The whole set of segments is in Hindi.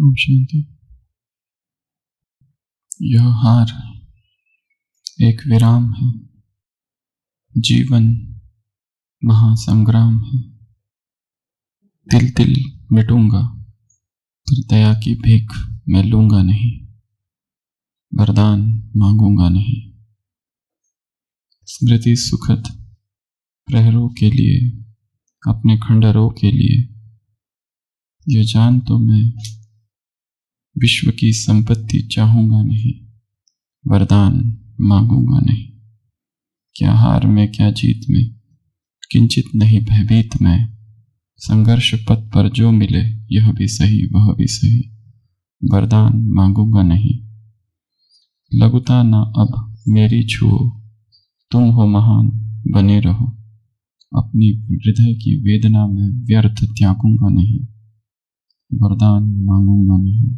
ओम शांति। यह हार एक विराम है, जीवन महासंग्राम है। तिल तिल मिटूंगा पर दया की भीख मैं लूंगा नहीं, वरदान मांगूंगा नहीं। स्मृति सुखद प्रहरों के लिए, अपने खंडरों के लिए, यह जान तो मैं विश्व की संपत्ति चाहूंगा नहीं, वरदान मांगूंगा नहीं। क्या हार में क्या जीत में, किंचित नहीं भयभीत मैं। संघर्ष पथ पर जो मिले, यह भी सही वह भी सही, वरदान मांगूंगा नहीं। लघुता ना अब मेरी छुओ, तुम हो महान बने रहो। अपनी हृदय की वेदना में व्यर्थ त्यागूंगा नहीं, वरदान मांगूंगा नहीं।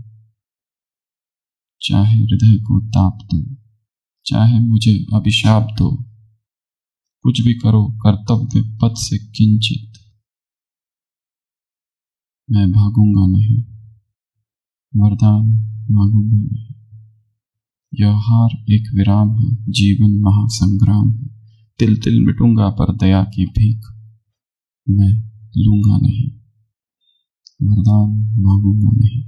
चाहे हृदय को ताप दो, चाहे मुझे अभिशाप दो, कुछ भी करो कर्तव्य पथ से किंचित मैं भागूंगा नहीं, वरदान मांगूंगा नहीं। यह हार एक विराम है, जीवन महासंग्राम है। तिल तिल मिटूंगा पर दया की भीख मैं लूंगा नहीं, वरदान मांगूंगा नहीं।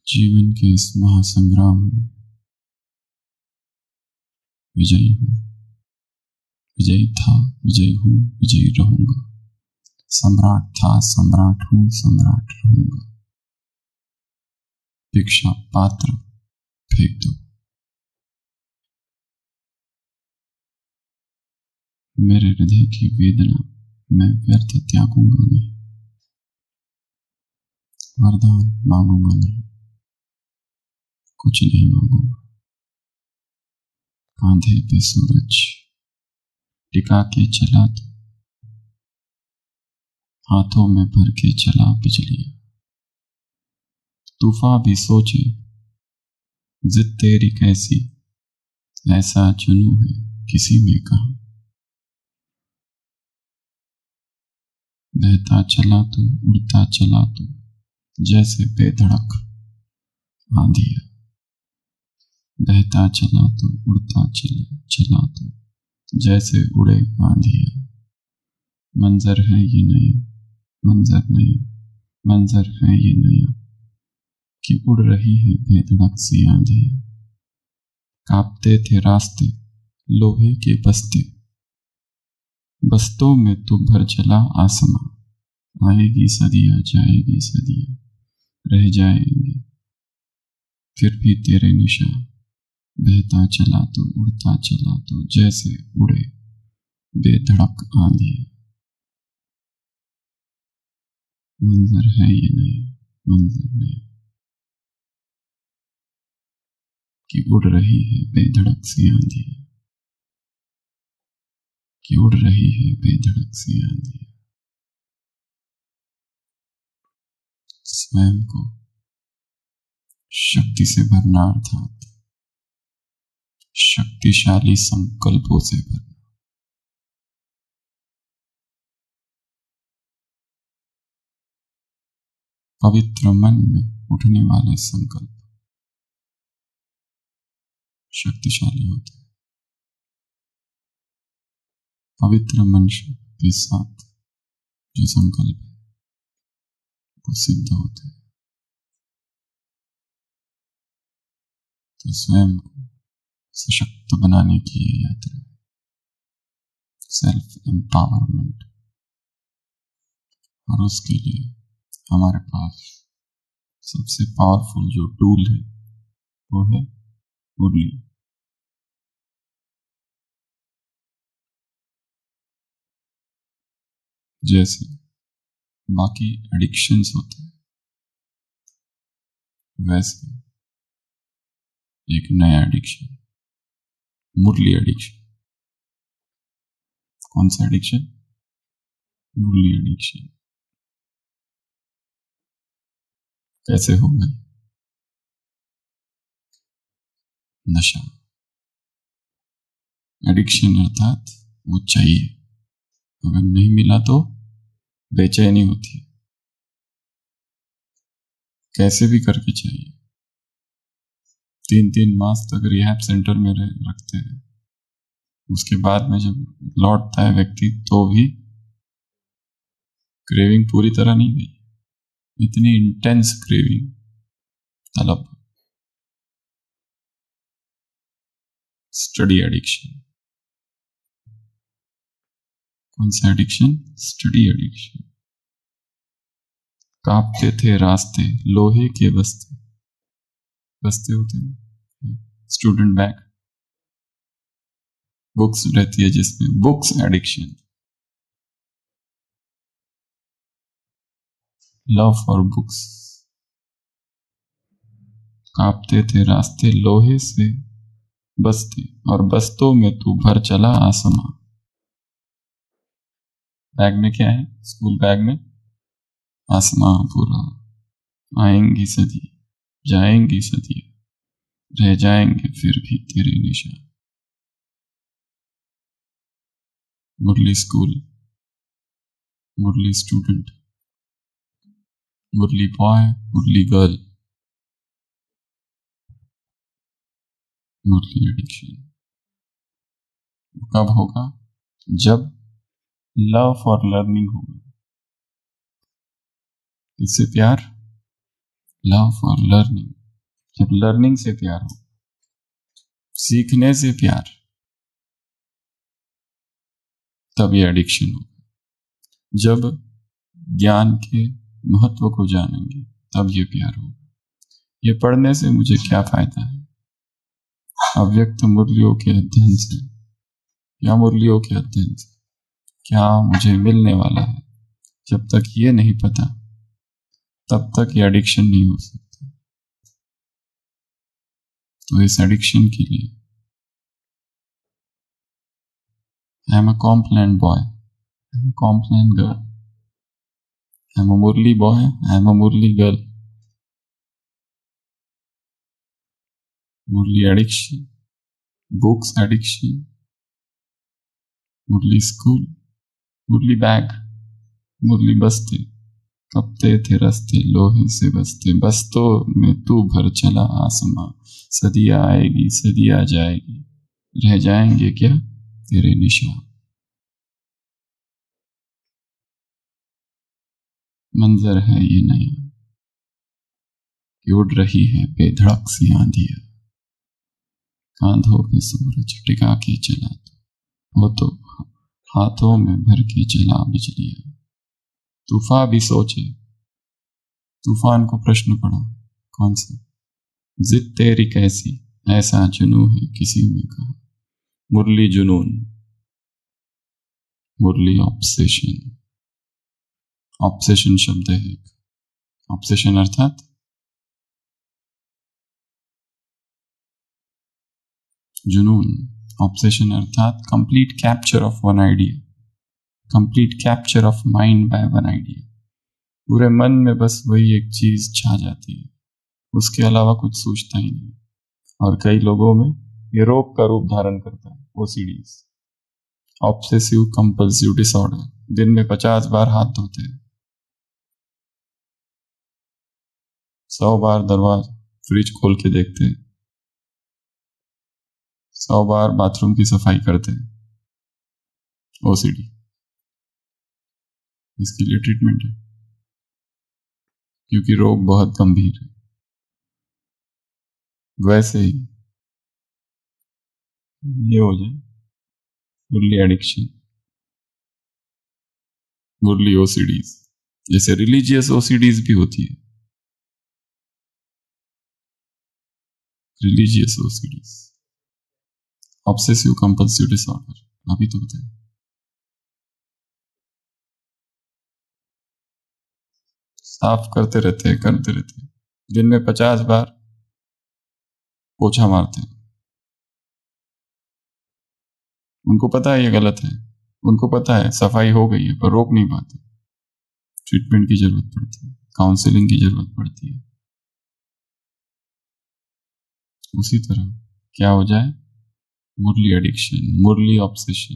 जीवन के इस महासंग्राम में विजयी हूं, विजयी था, विजयी हूं, विजयी रहूंगा। सम्राट था, सम्राट हूं, सम्राट रहूंगा। भिक्षा पात्र फेंक दो, मेरे हृदय की वेदना मैं व्यर्थ त्यागूंगा नहीं, वरदान मांगूंगा नहीं। कुछ नहीं मांगूंगा। कांधे पे सूरज टिका के चला तो, हाथों में भर के चला बिजलियां। तूफान भी सोचे जिद तेरी कैसी, ऐसा जुनून है किसी में कहा। बहता चला तो, उड़ता चला तो, जैसे बेधड़क आंधिया। बहता चला तो, उड़ता चला तो, जैसे उड़े आंधिया। मंजर है ये नया, मंजर नया, मंजर है ये नया, कि उड़ रही है बेधड़क सी आंधिया। कांपते थे रास्ते लोहे के बस्ते, बस्तों में तो भर चला आसमां। आएगी सदियां जाएगी सदियां, रह जाएंगे फिर भी तेरे निशान। बहता चला तो, उड़ता चला तो, जैसे उड़े बेधड़क आंधिया। मंजर है ये नया, मंजर नया, कि उड़ रही है बेधड़क सी आंधिया, कि उड़ रही है बेधड़क सी आंधिया। स्वयं को शक्ति से भरना अर्थात शक्तिशाली संकल्पों से भरना। पवित्र मन में उठने वाले संकल्प शक्तिशाली होते हैं। पवित्र मन के साथ जो संकल्प है वो सिद्ध होते हैं। तो स्वयं को सशक्त बनाने की ये यात्रा है, सेल्फ एम्पावरमेंट। और उसके लिए हमारे पास सबसे पावरफुल जो टूल है वो है मुरली। जैसे बाकी एडिक्शंस होते हैं, वैसे एक नया एडिक्शन, मुरली एडिक्शन। कौन सा एडिक्शन? मुरली एडिक्शन। कैसे होगा? नशा। एडिक्शन अर्थात वो चाहिए, अगर नहीं मिला तो बेचैनी होती है, कैसे भी करके चाहिए। 3-3 मास तक रिहैब सेंटर में रखते हैं, उसके बाद में जब लौटता है व्यक्ति तो भी क्रेविंग पूरी तरह नहीं गई, इतनी इंटेंस क्रेविंग, तलब। Study addiction. कौन सा एडिक्शन? Study addiction. कांपते थे रास्ते लोहे के बस्ते, बस्ते होते हैं स्टूडेंट बैग, बुक्स रहती है जिसमें, books addiction. Love for books. कांपते थे रास्ते लोहे से बस्ते, और बस्तों में तू भर चला आसमां। बैग में क्या है? स्कूल बैग में आसमां पूरा। आएंगी सदी, जाएंगी सदी, रह जाएंगे फिर भी तेरे निशान। मुरली स्कूल, मुरली स्टूडेंट, मुरली बॉय, मुरली गर्ल, मुरली एडिक्शन। कब होगा? जब लव फॉर लर्निंग होगा। इससे प्यार? Love for learning. जब लर्निंग से प्यार हो, सीखने से प्यार, तब ये एडिक्शन होगा। जब ज्ञान के महत्व को जानेंगे तब ये प्यार होगा। ये पढ़ने से मुझे क्या फायदा है? अव्यक्त मुरलियों के अध्ययन से या मुरलियों के अध्ययन से क्या मुझे मिलने वाला है? जब तक ये नहीं पता तब तक ये एडिक्शन नहीं हो सकता। तो इस एडिक्शन के लिए I am a Complan boy, I am a Complan girl, I am a murli boy, I am a murli girl. Murli addiction, books addiction, murli school, murli bag, murli बस्ते, कपते थे रस्ते लोहे से बस्ते, बस्तों में तू भर चला आसमां। सदियां आएगी सदियां जाएगी, रह जाएंगे क्या तेरे निशान। मंजर है ये नया कि उड़ रही है बेधड़क सी आंधियां, कांधों पे सूरज टिका के चला तो हाथों में भर के चला बिजलियां। तूफान भी सोचे, तूफान को प्रश्न पड़ा, कौन सा? जिद तेरी कैसी, ऐसा जुनू है किसी में कहा। मुरली जुनून, मुरली ऑब्सेशन। ऑब्सेशन शब्द है, ऑब्सेशन अर्थात जुनून। ऑब्सेशन अर्थात complete capture of one idea, complete capture of mind by one idea. पूरे मन में बस वही एक चीज छा जाती है, उसके अलावा कुछ सोचता ही नहीं। और कई लोगों में ये रोग का रूप धारण करता है, ओसीडीज, ऑब्सेसिव कंपल्सिव डिसऑर्डर। दिन में 50 बार हाथ धोते हैं, 100 बार दरवाजा फ्रिज खोल के देखते हैं, 100 बार बाथरूम की सफाई करते हैं। ओसीडी, इसके लिए ट्रीटमेंट है, क्योंकि रोग बहुत गंभीर है। वैसे ही ये हो जाए मुरली एडिक्शन, मुरली ओसीडीज, जैसे रिलीजियस ओसीडीज भी होती है, रिलीजियस ओसीडीज, ऑब्सेसिव कंपल्सिव डिसऑर्डर, अभी तो बताया। साफ करते रहते हैं, करते रहते हैं, दिन में 50 बार पोछा मारते हैं। उनको पता है ये गलत है, उनको पता है सफाई हो गई है, पर रोक नहीं पाते। ट्रीटमेंट की जरूरत पड़ती है, काउंसलिंग की जरूरत पड़ती है। उसी तरह क्या हो जाए? मुरली एडिक्शन, मुरली ऑब्सेशन,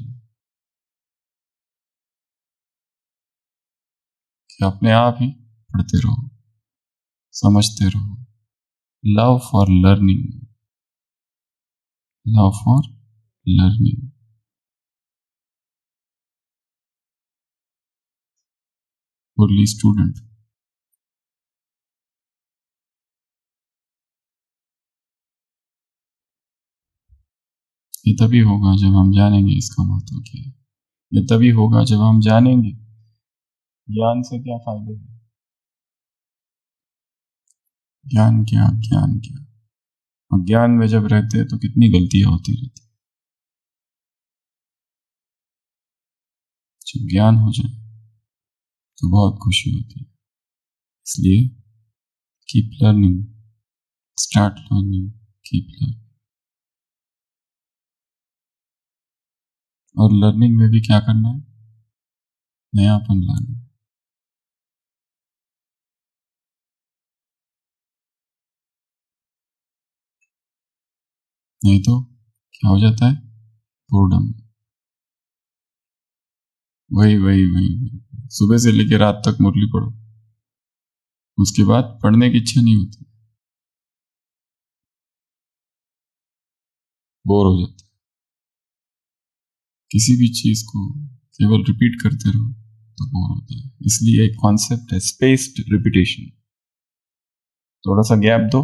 कि अपने आप ही पढ़ते रहो, समझते रहो। Love for learning, love for learning. Murli student, ये तभी होगा जब हम जानेंगे इसका महत्व क्या है। ये तभी होगा जब हम जानेंगे ज्ञान से क्या फायदे हैं। ज्ञान क्या, ज्ञान क्या। और ज्ञान में जब रहते हैं तो कितनी गलतियां होती रहती। जब ज्ञान हो जाए तो बहुत खुशी होती है। इसलिए keep learning, start learning, keep learning. और लर्निंग में भी क्या करना है, नयापन लाना है। नहीं तो क्या हो जाता है, बोर्डम। वही सुबह से लेकर रात तक मुरली पढ़ो, उसके बाद पढ़ने की इच्छा नहीं होती, बोर हो जाता है। किसी भी चीज को केवल रिपीट करते रहो तो बोर होता है। इसलिए एक कॉन्सेप्ट है स्पेस्ड रिपीटेशन। थोड़ा सा गैप दो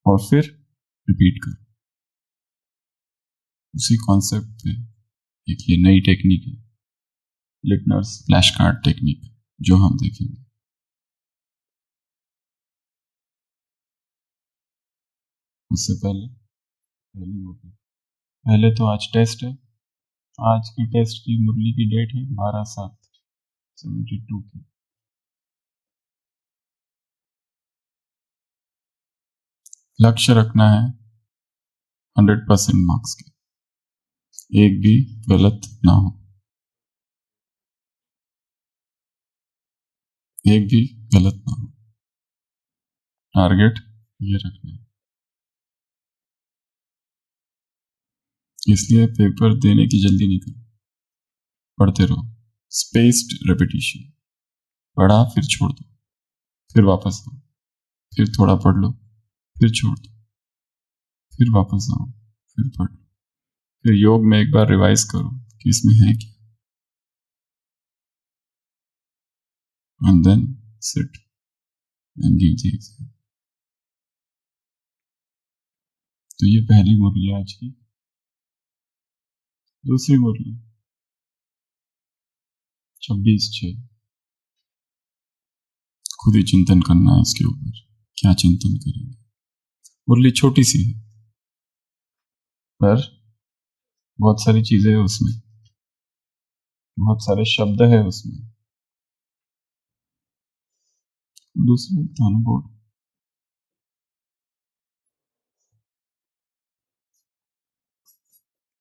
और फिर रिपीट करो। उसी कॉन्सेप्ट पे एक ये नई टेक्निक है, लिटनर्स फ्लैश कार्ड टेक्निक, जो हम देखेंगे। उससे पहले पहली मुरली, पहले तो आज टेस्ट है। आज की टेस्ट की मुरली की डेट है 12/7/72 की। लक्ष्य रखना है 100% मार्क्स के, एक भी गलत ना हो, एक भी गलत ना हो। टारगेट ये रखना है। इसलिए पेपर देने की जल्दी नहीं करो, पढ़ते रहो। स्पेस्ड रेपिटेशन, पढ़ा फिर छोड़ दो, फिर वापस आओ, फिर थोड़ा पढ़ लो, फिर छोड़ दो, फिर वापस आओ, फिर पढ़ लो। फिर योग में एक बार रिवाइज करो कि इसमें है क्या, and then sit and give the exam. तो ये पहली मुरली आज की। दूसरी मुरली 26/6। खुद ही चिंतन करना है इसके ऊपर, क्या चिंतन करेंगे। मुरली छोटी सी है पर बहुत सारी चीजें है उसमें, बहुत सारे शब्द है उसमें। दूसरे थाना बोर्ड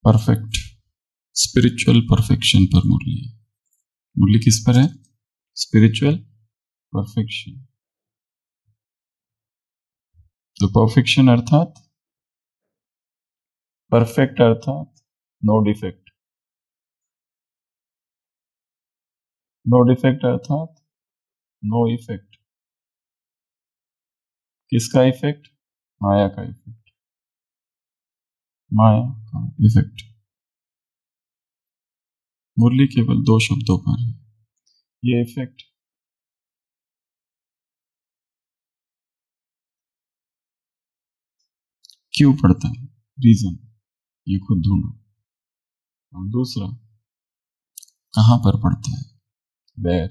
परफेक्ट, स्पिरिचुअल परफेक्शन पर मुरली है। मुरली किस पर है, स्पिरिचुअल परफेक्शन। तो परफेक्शन अर्थात, परफेक्ट अर्थात नो डिफेक्ट, नो डिफेक्ट अर्थात नो इफेक्ट। किसका इफेक्ट, माया का इफेक्ट, माया का इफेक्ट। मुरली केवल दो शब्दों पर है। ये इफेक्ट क्यों पड़ता है, रीजन ये खुद ढूंढो। और दूसरा, कहां पर पड़ता है, वेर,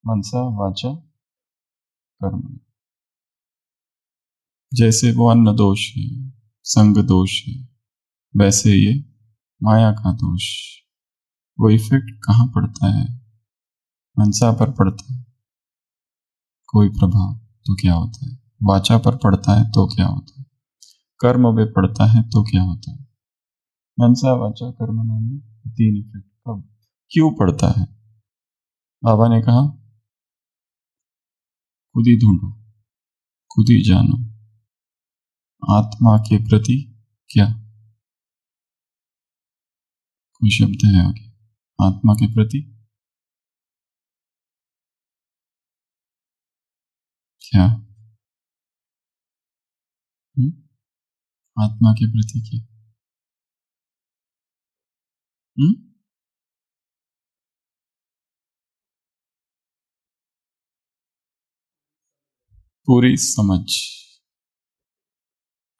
मनसा वाचा कर्म। जैसे वो अन्न दोष है, संग दोष है, वैसे ये माया का दोष। वो इफेक्ट कहाँ पड़ता है, मनसा पर पड़ता है, कोई प्रभाव, तो क्या होता है। वाचा पर पड़ता है तो क्या होता है, कर्म में पड़ता है तो क्या होता है। मनसा वाचा कर्म नाम तीन इफेक्ट। कब, क्यों पड़ता है, बाबा ने कहा खुद ही ढूंढो, खुद ही जानो। आत्मा के प्रति क्या, कोई शब्द है आगे, आत्मा के प्रति क्या? आत्मा के प्रति क्या? हुँ? पूरी समझ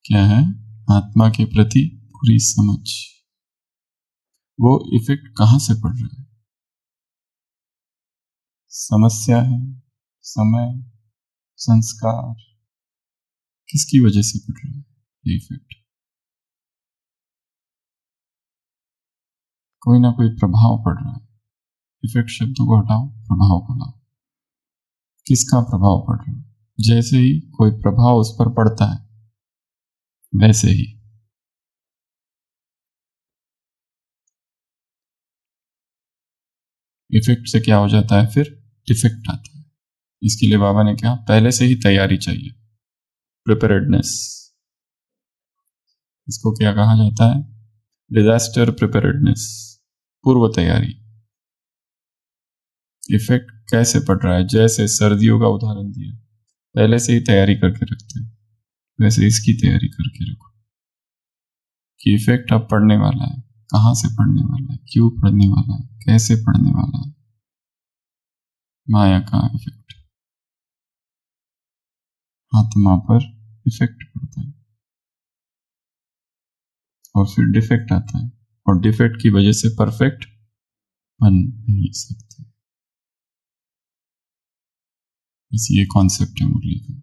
क्या है? आत्मा के प्रति पूरी समझ। वो इफेक्ट कहां से पड़ रहा है? समस्या है, समय, संस्कार, किसकी वजह से पड़ रहा है ये इफेक्ट? कोई ना कोई प्रभाव पड़ रहा है। इफेक्ट शब्द को हटाओ, प्रभाव को लाओ। किसका प्रभाव पड़ रहा है? जैसे ही कोई प्रभाव उस पर पड़ता है वैसे ही इफेक्ट से क्या हो जाता है, फिर डिफेक्ट आता है। इसके लिए बाबा ने कहा पहले से ही तैयारी चाहिए, प्रिपेयर्डनेस। इसको क्या कहा जाता है? डिजास्टर प्रिपेयर्डनेस, पूर्व तैयारी। इफेक्ट कैसे पड़ रहा है? जैसे सर्दियों का उदाहरण दिया, पहले से ही तैयारी करके रखते हैं, वैसे इसकी तैयारी करके रखो कि इफेक्ट अब पड़ने वाला है। कहां से पड़ने वाला है, क्यों पड़ने वाला है, कैसे पड़ने वाला है? माया का इफेक्ट आत्मा पर इफेक्ट पड़ता है और फिर डिफेक्ट आता है, और डिफेक्ट की वजह से परफेक्ट बन नहीं सकते। बस ये कॉन्सेप्ट है मुरली का।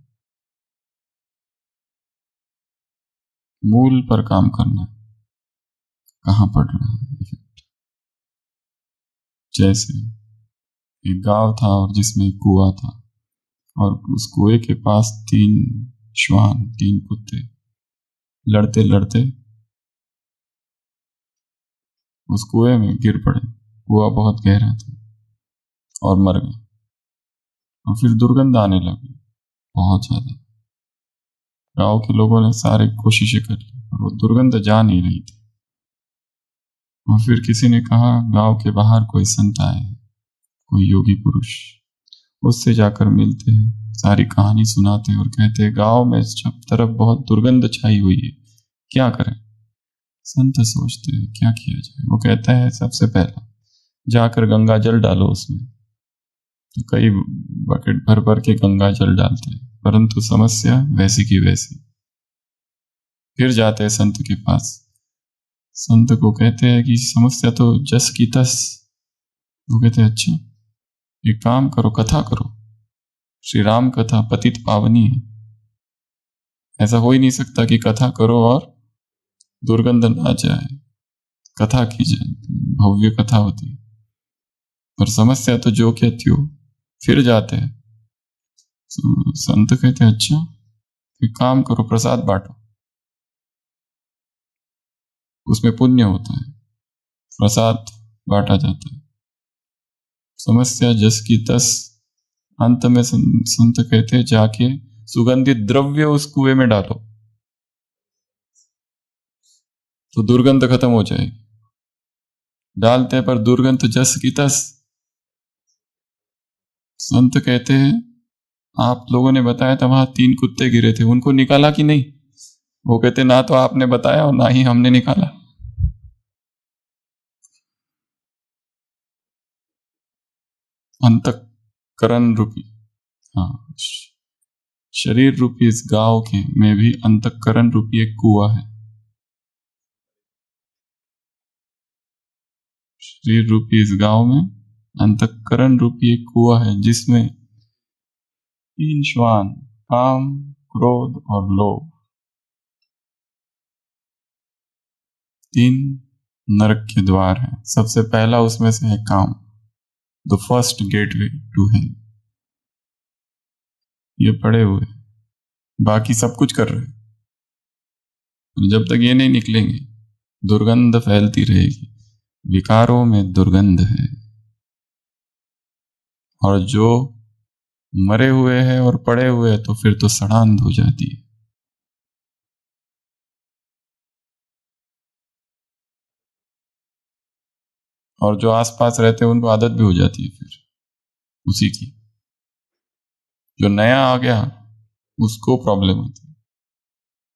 मूल पर काम करना है, कहां पड़ रहा है इफेक्ट। जैसे एक गांव था और जिसमें एक कुआं था, और उस कुएं के पास 3 श्वान, 3 कुत्ते लड़ते लड़ते उस कुएं में गिर पड़े। कुआं बहुत गहरा था और मर गए। और फिर दुर्गंध आने लगी बहुत ज्यादा। गांव के लोगों ने सारी कोशिशें कर ली और वो दुर्गंध जा नहीं रही थी। और फिर किसी ने कहा गांव के बाहर कोई संत आए हैं, कोई योगी पुरुष, उससे जाकर मिलते हैं, सारी कहानी सुनाते हैं और कहते हैं गांव में सब तरफ बहुत दुर्गंध छाई हुई है, क्या करें? संत सोचते हैं क्या किया जाए। वो कहता है सबसे पहला जाकर गंगा जल डालो उसमें। तो कई बकेट भर भर के गंगा जल डालते हैं, परंतु समस्या वैसी की वैसी। फिर जाते हैं संत के पास, संत को कहते हैं कि समस्या तो जस की तस। वो कहते हैं अच्छा, एक काम करो, कथा करो। श्री राम कथा पतित पावनी है, ऐसा हो ही नहीं सकता कि कथा करो और दुर्गंध ना जाए। कथा की जाए, भव्य कथा होती है, पर समस्या तो जो क्या थी हो। फिर जाते हैं, संत कहते हैं अच्छा, एक काम करो, प्रसाद बांटो, उसमें पुण्य होता है। प्रसाद बांटा जाता है। समस्या जस की तस। अंत में संत कहते हैं जाके सुगंधित द्रव्य उस कुएं में डालो तो दुर्गंध खत्म हो जाएगी। डालते पर दुर्गंध जस की तस। संत कहते हैं आप लोगों ने बताया था वहां 3 कुत्ते गिरे थे, उनको निकाला कि नहीं? वो कहते ना तो आपने बताया और ना ही हमने निकाला। अंतकरण रूपी, हाँ, शरीर रूपी इस गांव के में भी अंतकरण रूपी एक कुआं है। शरीर रूपी इस गांव में अंतकरण रूपी एक कुआं है जिसमें 3 श्वान, काम, क्रोध और लोभ, 3 नरक के द्वार हैं। सबसे पहला उसमें से है काम, the first gateway to hell. ये पड़े हुए, बाकी सब कुछ कर रहे हैं, जब तक ये नहीं निकलेंगे दुर्गंध फैलती रहेगी। विकारों में दुर्गंध है, और जो मरे हुए हैं और पड़े हुए हैं तो फिर तो सड़ांध हो जाती है। और जो आसपास रहते हैं उनको आदत भी हो जाती है फिर उसी की। जो नया आ गया उसको प्रॉब्लम होती है।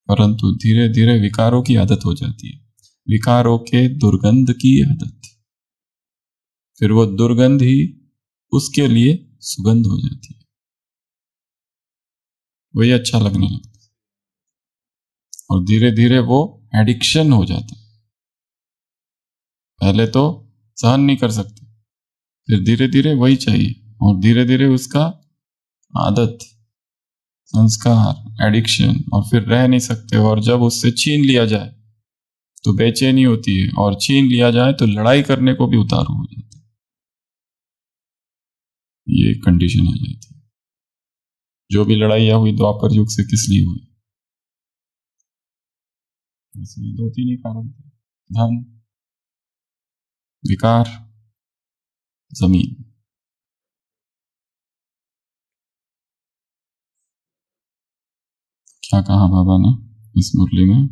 परंतु धीरे धीरे विकारों की आदत हो जाती है, विकारों के दुर्गंध की आदत, फिर वो दुर्गंध ही उसके लिए सुगंध हो जाती है, वही अच्छा लगने लगता है और धीरे धीरे वो एडिक्शन हो जाता है। पहले तो सहन नहीं कर सकते, फिर धीरे धीरे वही चाहिए और धीरे धीरे उसका आदत, संस्कार, एडिक्शन, और फिर रह नहीं सकते। और जब उससे छीन लिया जाए तो बेचैनी होती है, और छीन लिया जाए तो लड़ाई करने को भी उतारू हो जाते हैं। ये कंडीशन आ जाती है। जो भी लड़ाइयाँ हुई द्वापर युग से किस लिए हुई? ऐसे दो तीन ही कारण थे, धन, विकार, जमीन। क्या कहा बाबा ने इस मुरली में?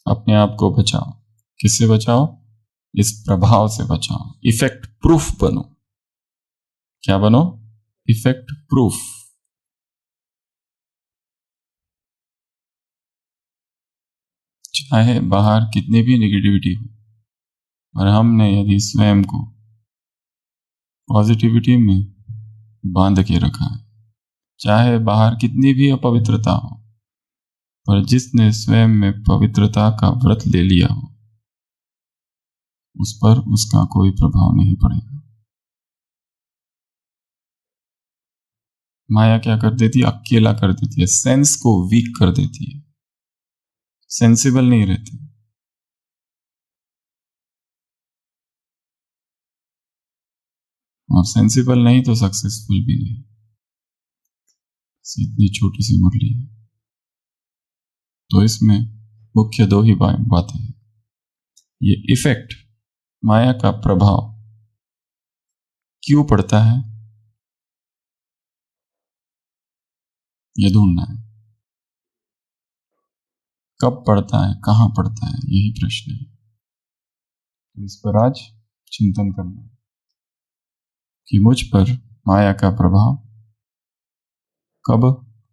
अपने आप को बचाओ। किससे बचाओ? इस प्रभाव से बचाओ। इफेक्ट प्रूफ बनो। क्या बनो? Effect proof. चाहे बाहर कितनी भी नेगेटिविटी हो, और हमने यदि स्वयं को पॉजिटिविटी में बांध के रखा है, चाहे बाहर कितनी भी अपवित्रता हो, पर जिसने स्वयं में पवित्रता का व्रत ले लिया हो, उस पर उसका कोई प्रभाव नहीं पड़ेगा। माया क्या कर देती है? अकेला कर देती है, सेंस को वीक कर देती है, सेंसिबल नहीं रहते। और सेंसिबल नहीं तो सक्सेसफुल भी नहीं। इतनी छोटी सी मुरली है, तो इसमें मुख्य दो ही बातें हैं। ये इफेक्ट, माया का प्रभाव क्यों पड़ता है, ये ढूंढना है। कब पड़ता है, कहां पड़ता है, यही प्रश्न है। तो इस पर आज चिंतन करना है कि मुझ पर माया का प्रभाव कब,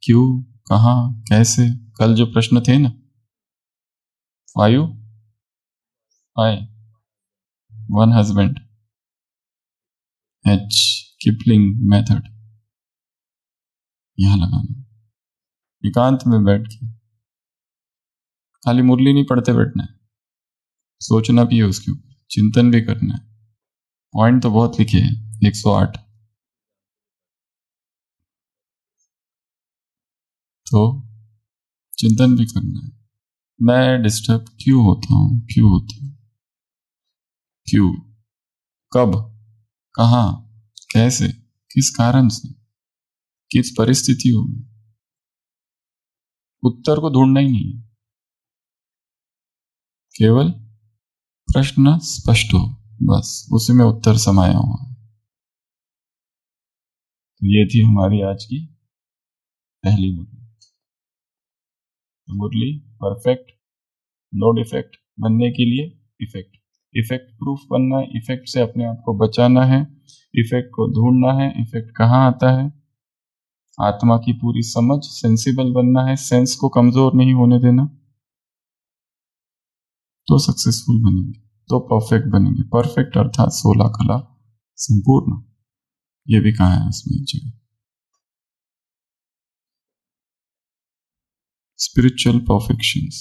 क्यों, कहां, कैसे। कल जो प्रश्न थे ना, 5 I, 1 husband, H, Kipling method, यहां लगाना। एकांत में बैठ के खाली मुरली नहीं पढ़ते बैठना है, सोचना भी है उसके ऊपर, चिंतन भी करना है। पॉइंट तो बहुत लिखे हैं, 108। तो चिंतन भी करना है। मैं डिस्टर्ब क्यों होता हूं, क्यों होती हूं, क्यों, कब, कहां, कैसे, किस कारण से, किस परिस्थितियों में। उत्तर को ढूंढना ही नहीं है, केवल प्रश्न स्पष्ट हो, बस उसी में उत्तर समाया हुआ है। तो ये थी हमारी आज की पहली मुरली। तो मुरली परफेक्ट, नो डिफेक्ट बनने के लिए इफेक्ट, इफेक्ट प्रूफ बनना है, इफेक्ट से अपने आप को बचाना है, इफेक्ट को ढूंढना है। इफेक्ट कहाँ आता है? आत्मा की पूरी समझ, सेंसिबल बनना है, सेंस को कमजोर नहीं होने देना, तो सक्सेसफुल बनेंगे, तो परफेक्ट बनेंगे। परफेक्ट अर्थात 16 कला संपूर्ण, ये भी कहा है इसमें एक जगह। Spiritual perfections,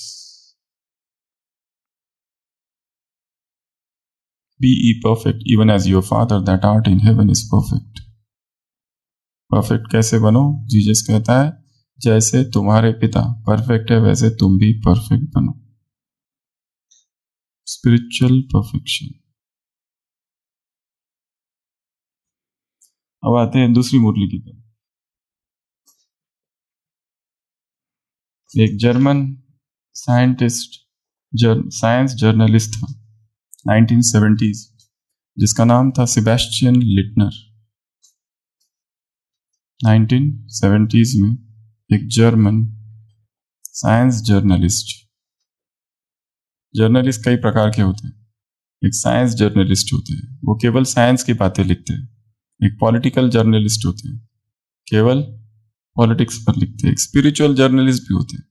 be ye perfect even as your Father that art in heaven is perfect. Perfect कैसे बनो? जीसस कहता है जैसे तुम्हारे पिता परफेक्ट है वैसे तुम भी परफेक्ट बनो। Spiritual perfection. अब आते हैं दूसरी मुरली की तरफ। एक जर्मन साइंटिस्ट, साइंस जर्नलिस्ट था 1970s, जिसका नाम था सेबेस्टियन लिटनर। 1970s में एक जर्मन साइंस जर्नलिस्ट, जर्नलिस्ट कई प्रकार के होते हैं, एक साइंस जर्नलिस्ट होते हैं, वो केवल साइंस की बातें लिखते हैं। एक पॉलिटिकल जर्नलिस्ट होते हैं, केवल पॉलिटिक्स पर लिखते हैं। स्पिरिचुअल जर्नलिस्ट भी होते हैं,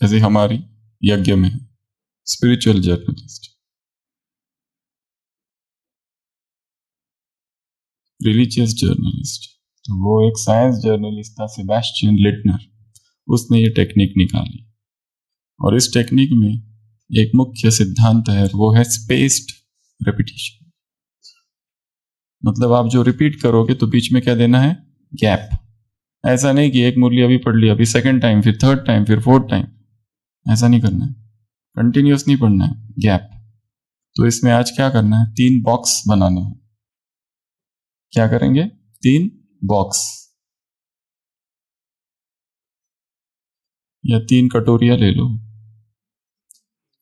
जैसे हमारी यज्ञ में स्पिरिचुअल जर्नलिस्ट। रिलीजियस जर्नलिस्ट, तो वो एक साइंस जर्नलिस्ट था, सेबेस्टियन लिटनर, उसने ये टेक्निक निकाली। और इस टेक्निक में एक मुख्य सिद्धांत है, वो है स्पेस्ड रेपिटेशन। मतलब आप जो रिपीट करोगे तो बीच में क्या देना है, गैप। ऐसा नहीं कि एक मुरली अभी पढ़ लिया, अभी सेकंड टाइम, फिर थर्ड टाइम, फिर फोर्थ टाइम, ऐसा नहीं करना है, कंटिन्यूस नहीं पढ़ना है, गैप। तो इसमें आज क्या करना है, 3 बॉक्स बनाने हैं। क्या करेंगे, 3 बॉक्स या 3 कटोरियां ले लो,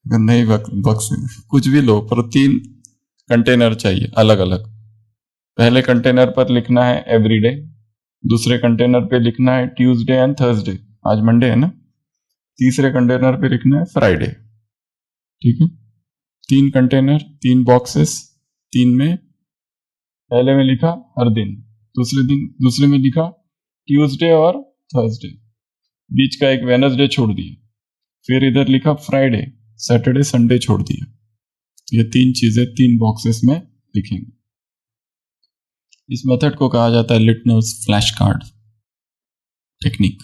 अगर नहीं बॉक्स कुछ भी लो, पर 3 कंटेनर चाहिए अलग अलग। पहले कंटेनर पर लिखना है एवरीडे, दूसरे कंटेनर पे लिखना है ट्यूसडे एंड थर्सडे, आज मंडे है ना, तीसरे कंटेनर पे लिखना है फ्राइडे। ठीक है, 3 कंटेनर, 3 बॉक्सेस, 3 में पहले में लिखा हर दिन, दूसरे में लिखा ट्यूसडे और थर्सडे, बीच का एक वेनसडे छोड़ दिया, फिर इधर लिखा फ्राइडे, सैटरडे संडे छोड़ दिया। तो ये 3 चीजें 3 बॉक्सेस में लिखेंगे। इस मेथड को कहा जाता है Leitner's flash card technique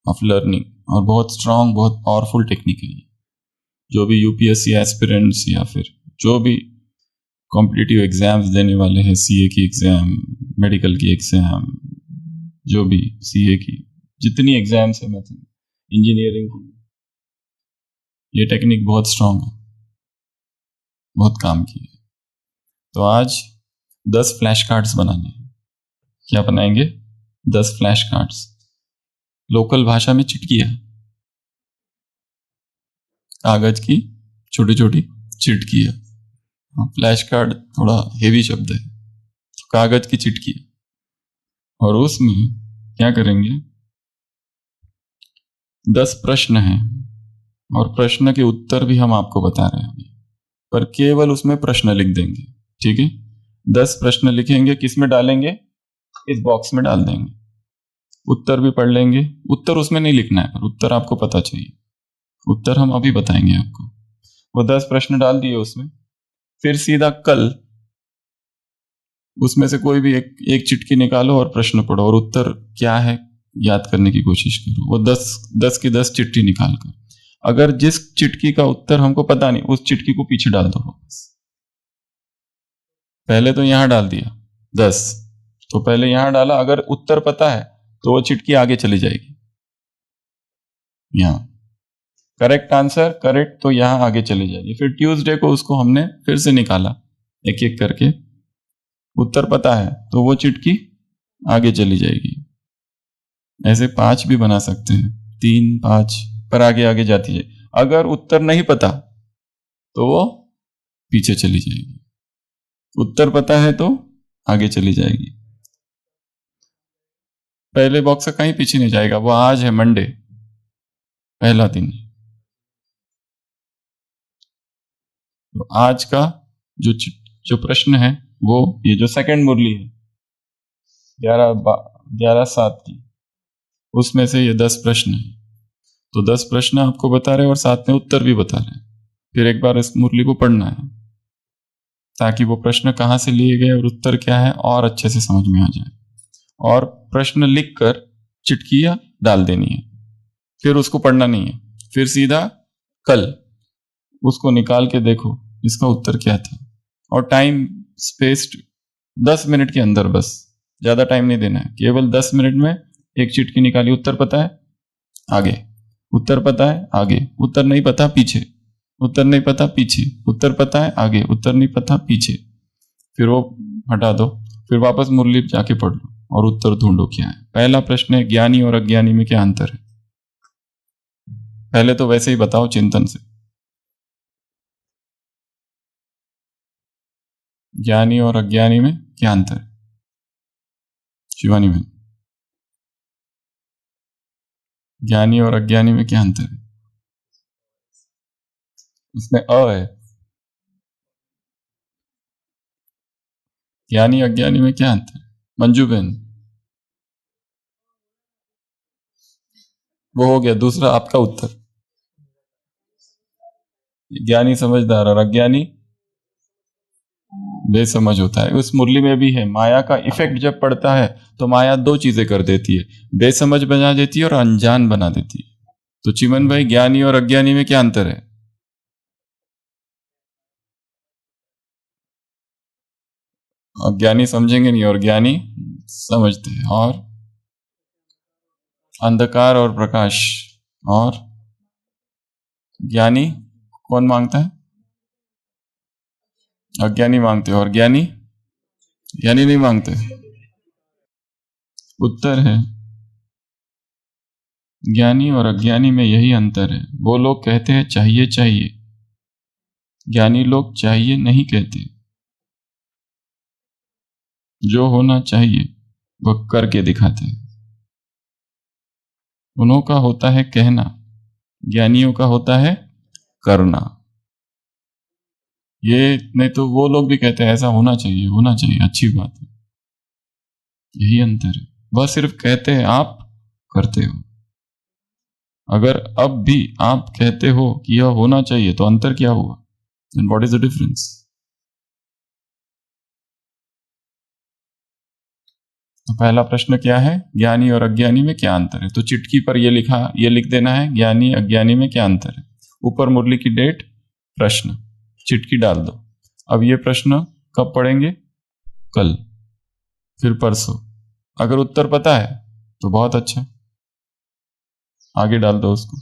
of learning, और बहुत स्ट्रांग, बहुत पावरफुल टेक्निक है ये। जो भी यूपीएससी एस्पिरेंट्स या फिर जो भी कॉम्पिटिटिव एग्जाम्स देने वाले हैं, सीए की एग्जाम, मेडिकल की एग्जाम, जो भी सीए की जितनी एग्जाम्स है, मैथमेटिक्स, इंजीनियरिंग की, ये टेक्निक बहुत स्ट्रांग है, बहुत काम की है। तो आज 10 फ्लैश कार्ड्स बनाने हैं। क्या बनाएंगे, 10 फ्लैश कार्ड्स, लोकल भाषा में चिटकिया, कागज की छोटी छोटी चिटकिया। फ्लैश कार्ड थोड़ा हेवी शब्द है, तो कागज की चिटकिया। और उसमें क्या करेंगे, 10 प्रश्न हैं, और प्रश्न के उत्तर भी हम आपको बता रहे हैं अभी, पर केवल उसमें प्रश्न लिख देंगे। ठीक है, 10 प्रश्न लिखेंगे, किस में डालेंगे, इस बॉक्स में डाल देंगे। उत्तर भी पढ़ लेंगे, उत्तर उसमें नहीं लिखना है, पर उत्तर आपको पता चाहिए, उत्तर हम अभी बताएंगे आपको। वो 10 प्रश्न डाल दिए उसमें, फिर सीधा कल उसमें से कोई भी एक चिटकी निकालो और प्रश्न पढ़ो, और उत्तर क्या है याद करने की कोशिश करो। वो 10 की 10 चिट्ठी निकाल कर, अगर जिस चिटकी का उत्तर हमको पता नहीं, उस चिटकी को पीछे डाल दो वापस। पहले तो यहां डाल दिया 10, तो पहले यहां डाला, अगर उत्तर पता है तो वो चिटकी आगे चली जाएगी, यहां करेक्ट आंसर, करेक्ट, तो यहां आगे चली जाएगी। फिर ट्यूसडे को उसको हमने फिर से निकाला एक एक करके, उत्तर पता है तो वो चिटकी आगे चली जाएगी। ऐसे 5 भी बना सकते हैं, 3 5 पर आगे आगे जाती है। अगर उत्तर नहीं पता तो वो पीछे चली जाएगी, उत्तर पता है तो आगे चली जाएगी। पहले बॉक्स से कहीं पीछे नहीं जाएगा। वो आज है मंडे, पहला दिन, तो आज का जो प्रश्न है, वो ये जो सेकंड मुरली है 11/7 की, उसमें से ये 10 प्रश्न है। तो 10 प्रश्न आपको बता रहे हैं और साथ में उत्तर भी बता रहे हैं। फिर एक बार इस मुरली को पढ़ना है, ताकि वो प्रश्न कहाँ से लिए गए और उत्तर क्या है और अच्छे से समझ में आ जाए। और प्रश्न लिखकर चिटकिया डाल देनी है, फिर उसको पढ़ना नहीं है। फिर सीधा कल उसको निकाल के देखो इसका उत्तर क्या था, और टाइम स्पेस्ड 10 मिनट के अंदर, बस ज्यादा टाइम नहीं देना है, केवल 10 मिनट में एक चिटकी निकाली। उत्तर पता है आगे, उत्तर पता है आगे, उत्तर नहीं पता पीछे, उत्तर नहीं पता पीछे, उत्तर पता है आगे, उत्तर नहीं पता पीछे, फिर वो हटा दो, फिर वापस मुरली जाके पढ़ लो और उत्तर ढूंढो क्या है। पहला प्रश्न है, ज्ञानी और अज्ञानी में क्या अंतर है। पहले तो वैसे ही बताओ चिंतन से, ज्ञानी और अज्ञानी में क्या अंतर है, शिवानी में, ज्ञानी और अज्ञानी में क्या अंतर है। उसमें अ है, ज्ञानी अज्ञानी में क्या अंतर है, मंजू बहन। वो हो गया दूसरा आपका उत्तर। ज्ञानी समझदार और अज्ञानी बेसमझ होता है। उस मुरली में भी है, माया का इफेक्ट जब पड़ता है तो माया दो चीजें कर देती है, बेसमझ बना देती है और अनजान बना देती है। तो चिमन भाई, ज्ञानी और अज्ञानी में क्या अंतर है? अज्ञानी समझेंगे नहीं और ज्ञानी समझते हैं। और अंधकार और प्रकाश, और ज्ञानी कौन मांगता है? अज्ञानी मांगते और ज्ञानी ज्ञानी नहीं मांगते। उत्तर है ज्ञानी और अज्ञानी में यही अंतर है। वो लोग कहते हैं चाहिए चाहिए, ज्ञानी लोग चाहिए नहीं कहते। जो होना चाहिए वह करके दिखाते हैं। उन्हों का होता है कहना, ज्ञानियों का होता है करना। ये नहीं तो वो लोग भी कहते हैं ऐसा होना चाहिए, होना चाहिए, अच्छी बात है। यही अंतर है। वह सिर्फ कहते हैं, आप करते हो। अगर अब भी आप कहते हो कि यह होना चाहिए तो अंतर क्या हुआ? Then what is the difference? तो पहला प्रश्न क्या है? ज्ञानी और अज्ञानी में क्या अंतर है? तो चिटकी पर ये लिखा, ये लिख देना है, ज्ञानी अज्ञानी में क्या अंतर है। ऊपर मुरली की डेट, प्रश्न, चिटकी डाल दो। अब ये प्रश्न कब पढ़ेंगे? कल, फिर परसों। अगर उत्तर पता है तो बहुत अच्छा, आगे डाल दो उसको।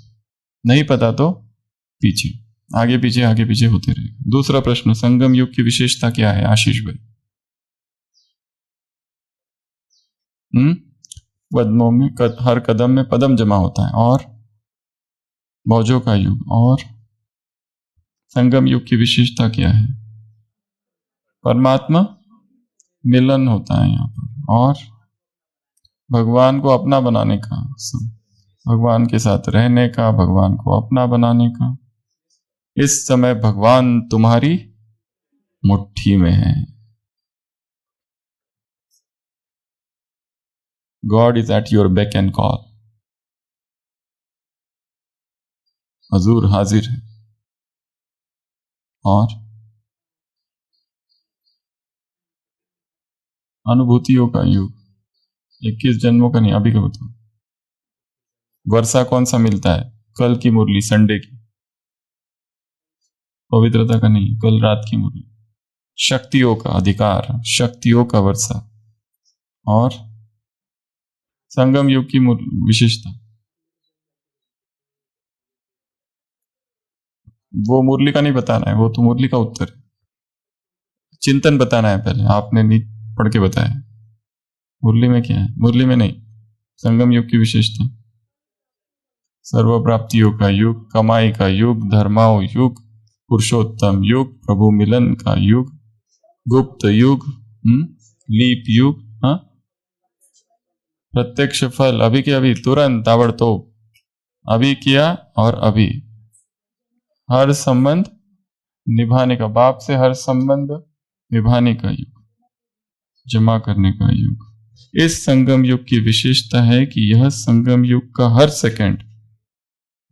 नहीं पता तो पीछे, आगे पीछे होते रहेगा। दूसरा प्रश्न, संगम युग की विशेषता क्या है आशीष भाई? पद्मों में हर कदम में पदम जमा होता है, और मौजों का युग। और संगम युग की विशेषता क्या है? परमात्मा मिलन होता है यहाँ पर, और भगवान को अपना बनाने का, भगवान के साथ रहने का, भगवान को अपना बनाने का। इस समय भगवान तुम्हारी मुट्ठी में है। God is at your beck and call. हजूर हाजिर है। और अनुभूतियों का युग, 21 जन्मों का नहीं, अभी का बताओ। वर्षा कौन सा मिलता है? कल की मुरली, संडे की, पवित्रता का नहीं, कल रात की मुरली। शक्तियों का अधिकार, शक्तियों का वर्षा। और संगम युग की विशेषता, वो मुरली का नहीं बताना है, वो तो मुरली का उत्तर है। चिंतन बताना है पहले, आपने नहीं पढ़ के बताया। मुरली में क्या है? मुरली में नहीं, संगम युग की विशेषता, सर्व प्राप्तियों का युग, कमाई का युग, धर्माओ युग, पुरुषोत्तम युग, प्रभु मिलन का युग, गुप्त युग, लीप युग, हाँ, प्रत्यक्ष फल, अभी के अभी, तुरंत, ताबड़तोड़, अभी किया और अभी, हर संबंध निभाने का, बाप से हर संबंध निभाने का युग, जमा करने का युग। इस संगम युग की विशेषता है कि यह संगम युग का हर सेकंड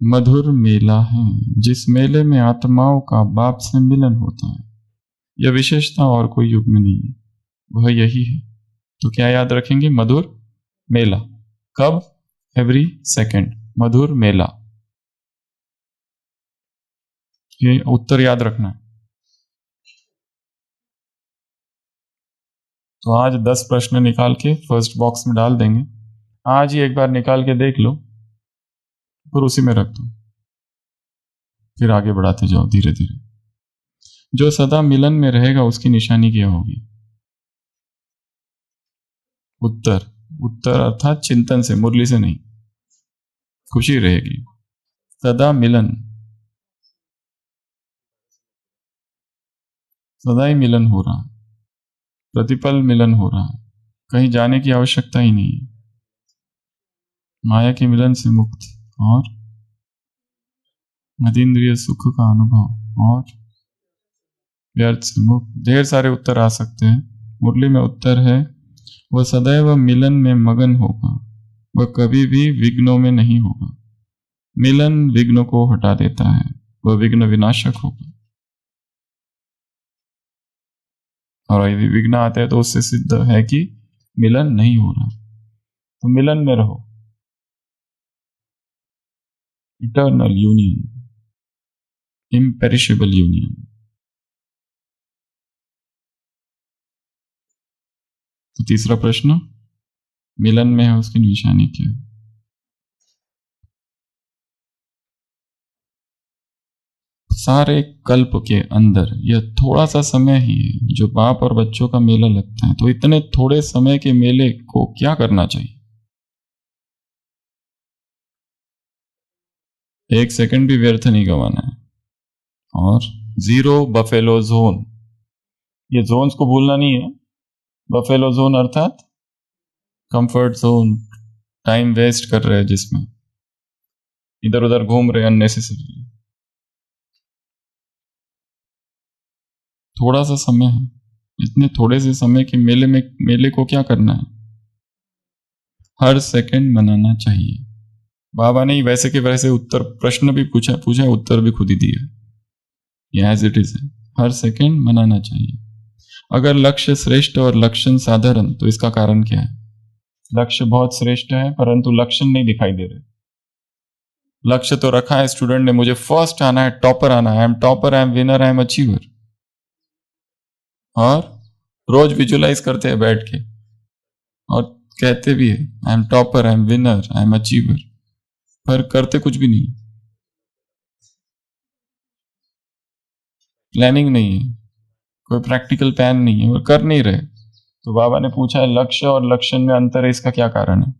मधुर मेला है, जिस मेले में आत्माओं का बाप से मिलन होता है। यह विशेषता और कोई युग में नहीं है, वह यही है। तो क्या याद रखेंगे? मधुर मेला। कब? एवरी सेकंड, मधुर मेला। ये उत्तर याद रखना है। तो आज 10 प्रश्न निकाल के फर्स्ट बॉक्स में डाल देंगे। आज ही एक बार निकाल के देख लो, फिर उसी में रख दो, फिर आगे बढ़ाते जाओ धीरे धीरे। जो सदा मिलन में रहेगा उसकी निशानी क्या होगी? उत्तर, उत्तर अर्थात चिंतन से, मुरली से नहीं, खुशी रहेगी। सदा मिलन, सदा ही मिलन हो रहा है, प्रतिपल मिलन हो रहा है, कहीं जाने की आवश्यकता ही नहीं है। माया के मिलन से मुक्त, और अतीन्द्रिय सुख का अनुभव, और व्यर्थ से मुक्त। ढेर सारे उत्तर आ सकते हैं। मुरली में उत्तर है, वह सदैव मिलन में मगन होगा, वह कभी भी विघ्नों में नहीं होगा। मिलन विघ्न को हटा देता है, वह विघ्न विनाशक होगा। और यदि विघ्न आते हैं तो उससे सिद्ध है कि मिलन नहीं हो रहा, तो मिलन में रहो। Eternal union, imperishable union. तो तीसरा प्रश्न, मिलन में है उसकी निशानी क्या है? सारे कल्प के अंदर यह थोड़ा सा समय ही है जो बाप और बच्चों का मेला लगता है, तो इतने थोड़े समय के मेले को क्या करना चाहिए? एक सेकंड भी व्यर्थ नहीं गंवाना है। और 0 बफेलो जोन, ये जोन्स को भूलना नहीं है। बफेलो जोन अर्थात कंफर्ट जोन, टाइम वेस्ट कर रहे हैं जिसमें इधर उधर घूम रहे अननेसेसरी। थोड़ा सा समय है, इतने थोड़े से समय के मेले को क्या करना है? हर सेकंड मनाना चाहिए। बाबा ने वैसे के वैसे उत्तर, प्रश्न भी पूछा, उत्तर भी खुद ही दिया, एज इट इज है। हर सेकंड मनाना चाहिए। अगर लक्ष्य श्रेष्ठ और लक्षण साधारण, तो इसका कारण क्या है? लक्ष्य बहुत श्रेष्ठ है परंतु लक्षण नहीं दिखाई दे रहे। लक्ष्य तो रखा है स्टूडेंट ने, मुझे फर्स्ट आना है, टॉपर आना है, I am topper, I am winner, I am achiever, और रोज विजुलाइज करते हैं बैठ के और कहते भी है I am topper, I am winner, I am achiever, पर करते कुछ भी नहीं। प्लानिंग नहीं है, कोई प्रैक्टिकल प्लान नहीं है और कर नहीं रहे। तो बाबा ने पूछा है लक्ष्य और लक्षण में अंतर है, इसका क्या कारण है?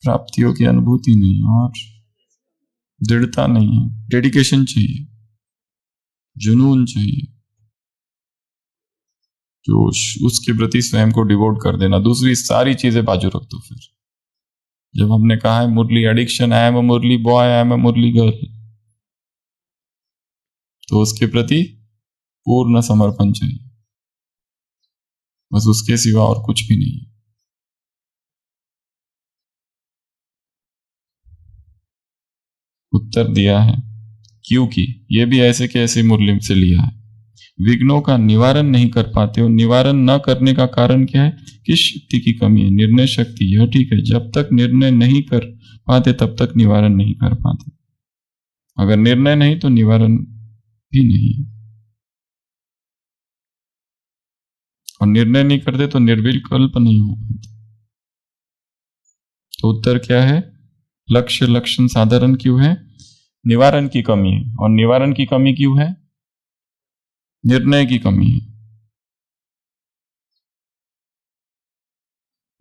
प्राप्तियों की अनुभूति नहीं और दृढ़ता नहीं है। डेडिकेशन चाहिए, जुनून चाहिए, जोश, उसके प्रति स्वयं को डिवोट कर देना। दूसरी सारी चीजें बाजू रख दो। फिर जब हमने कहा है murli addiction, I am a murli boy, I am a murli girl, तो उसके प्रति पूर्ण समर्पण चाहिए, बस उसके सिवा और कुछ भी नहीं है। उत्तर दिया है क्योंकि ये भी ऐसे के ऐसे मुरली से लिया है। विघ्नों का निवारण नहीं कर पाते हो। निवारण न करने का कारण क्या है? किस शक्ति की कमी है? निर्णय शक्ति। यह ठीक है, जब तक निर्णय नहीं कर पाते तब तक निवारण नहीं कर पाते। अगर निर्णय नहीं तो निवारण भी नहीं, और निर्णय नहीं करते तो निर्विकल्प नहीं हो पाते। तो उत्तर क्या है? लक्ष्य लक्षण साधारण क्यों है? निवारण की कमी है। और निवारण की कमी क्यों है? निर्णय की कमी है।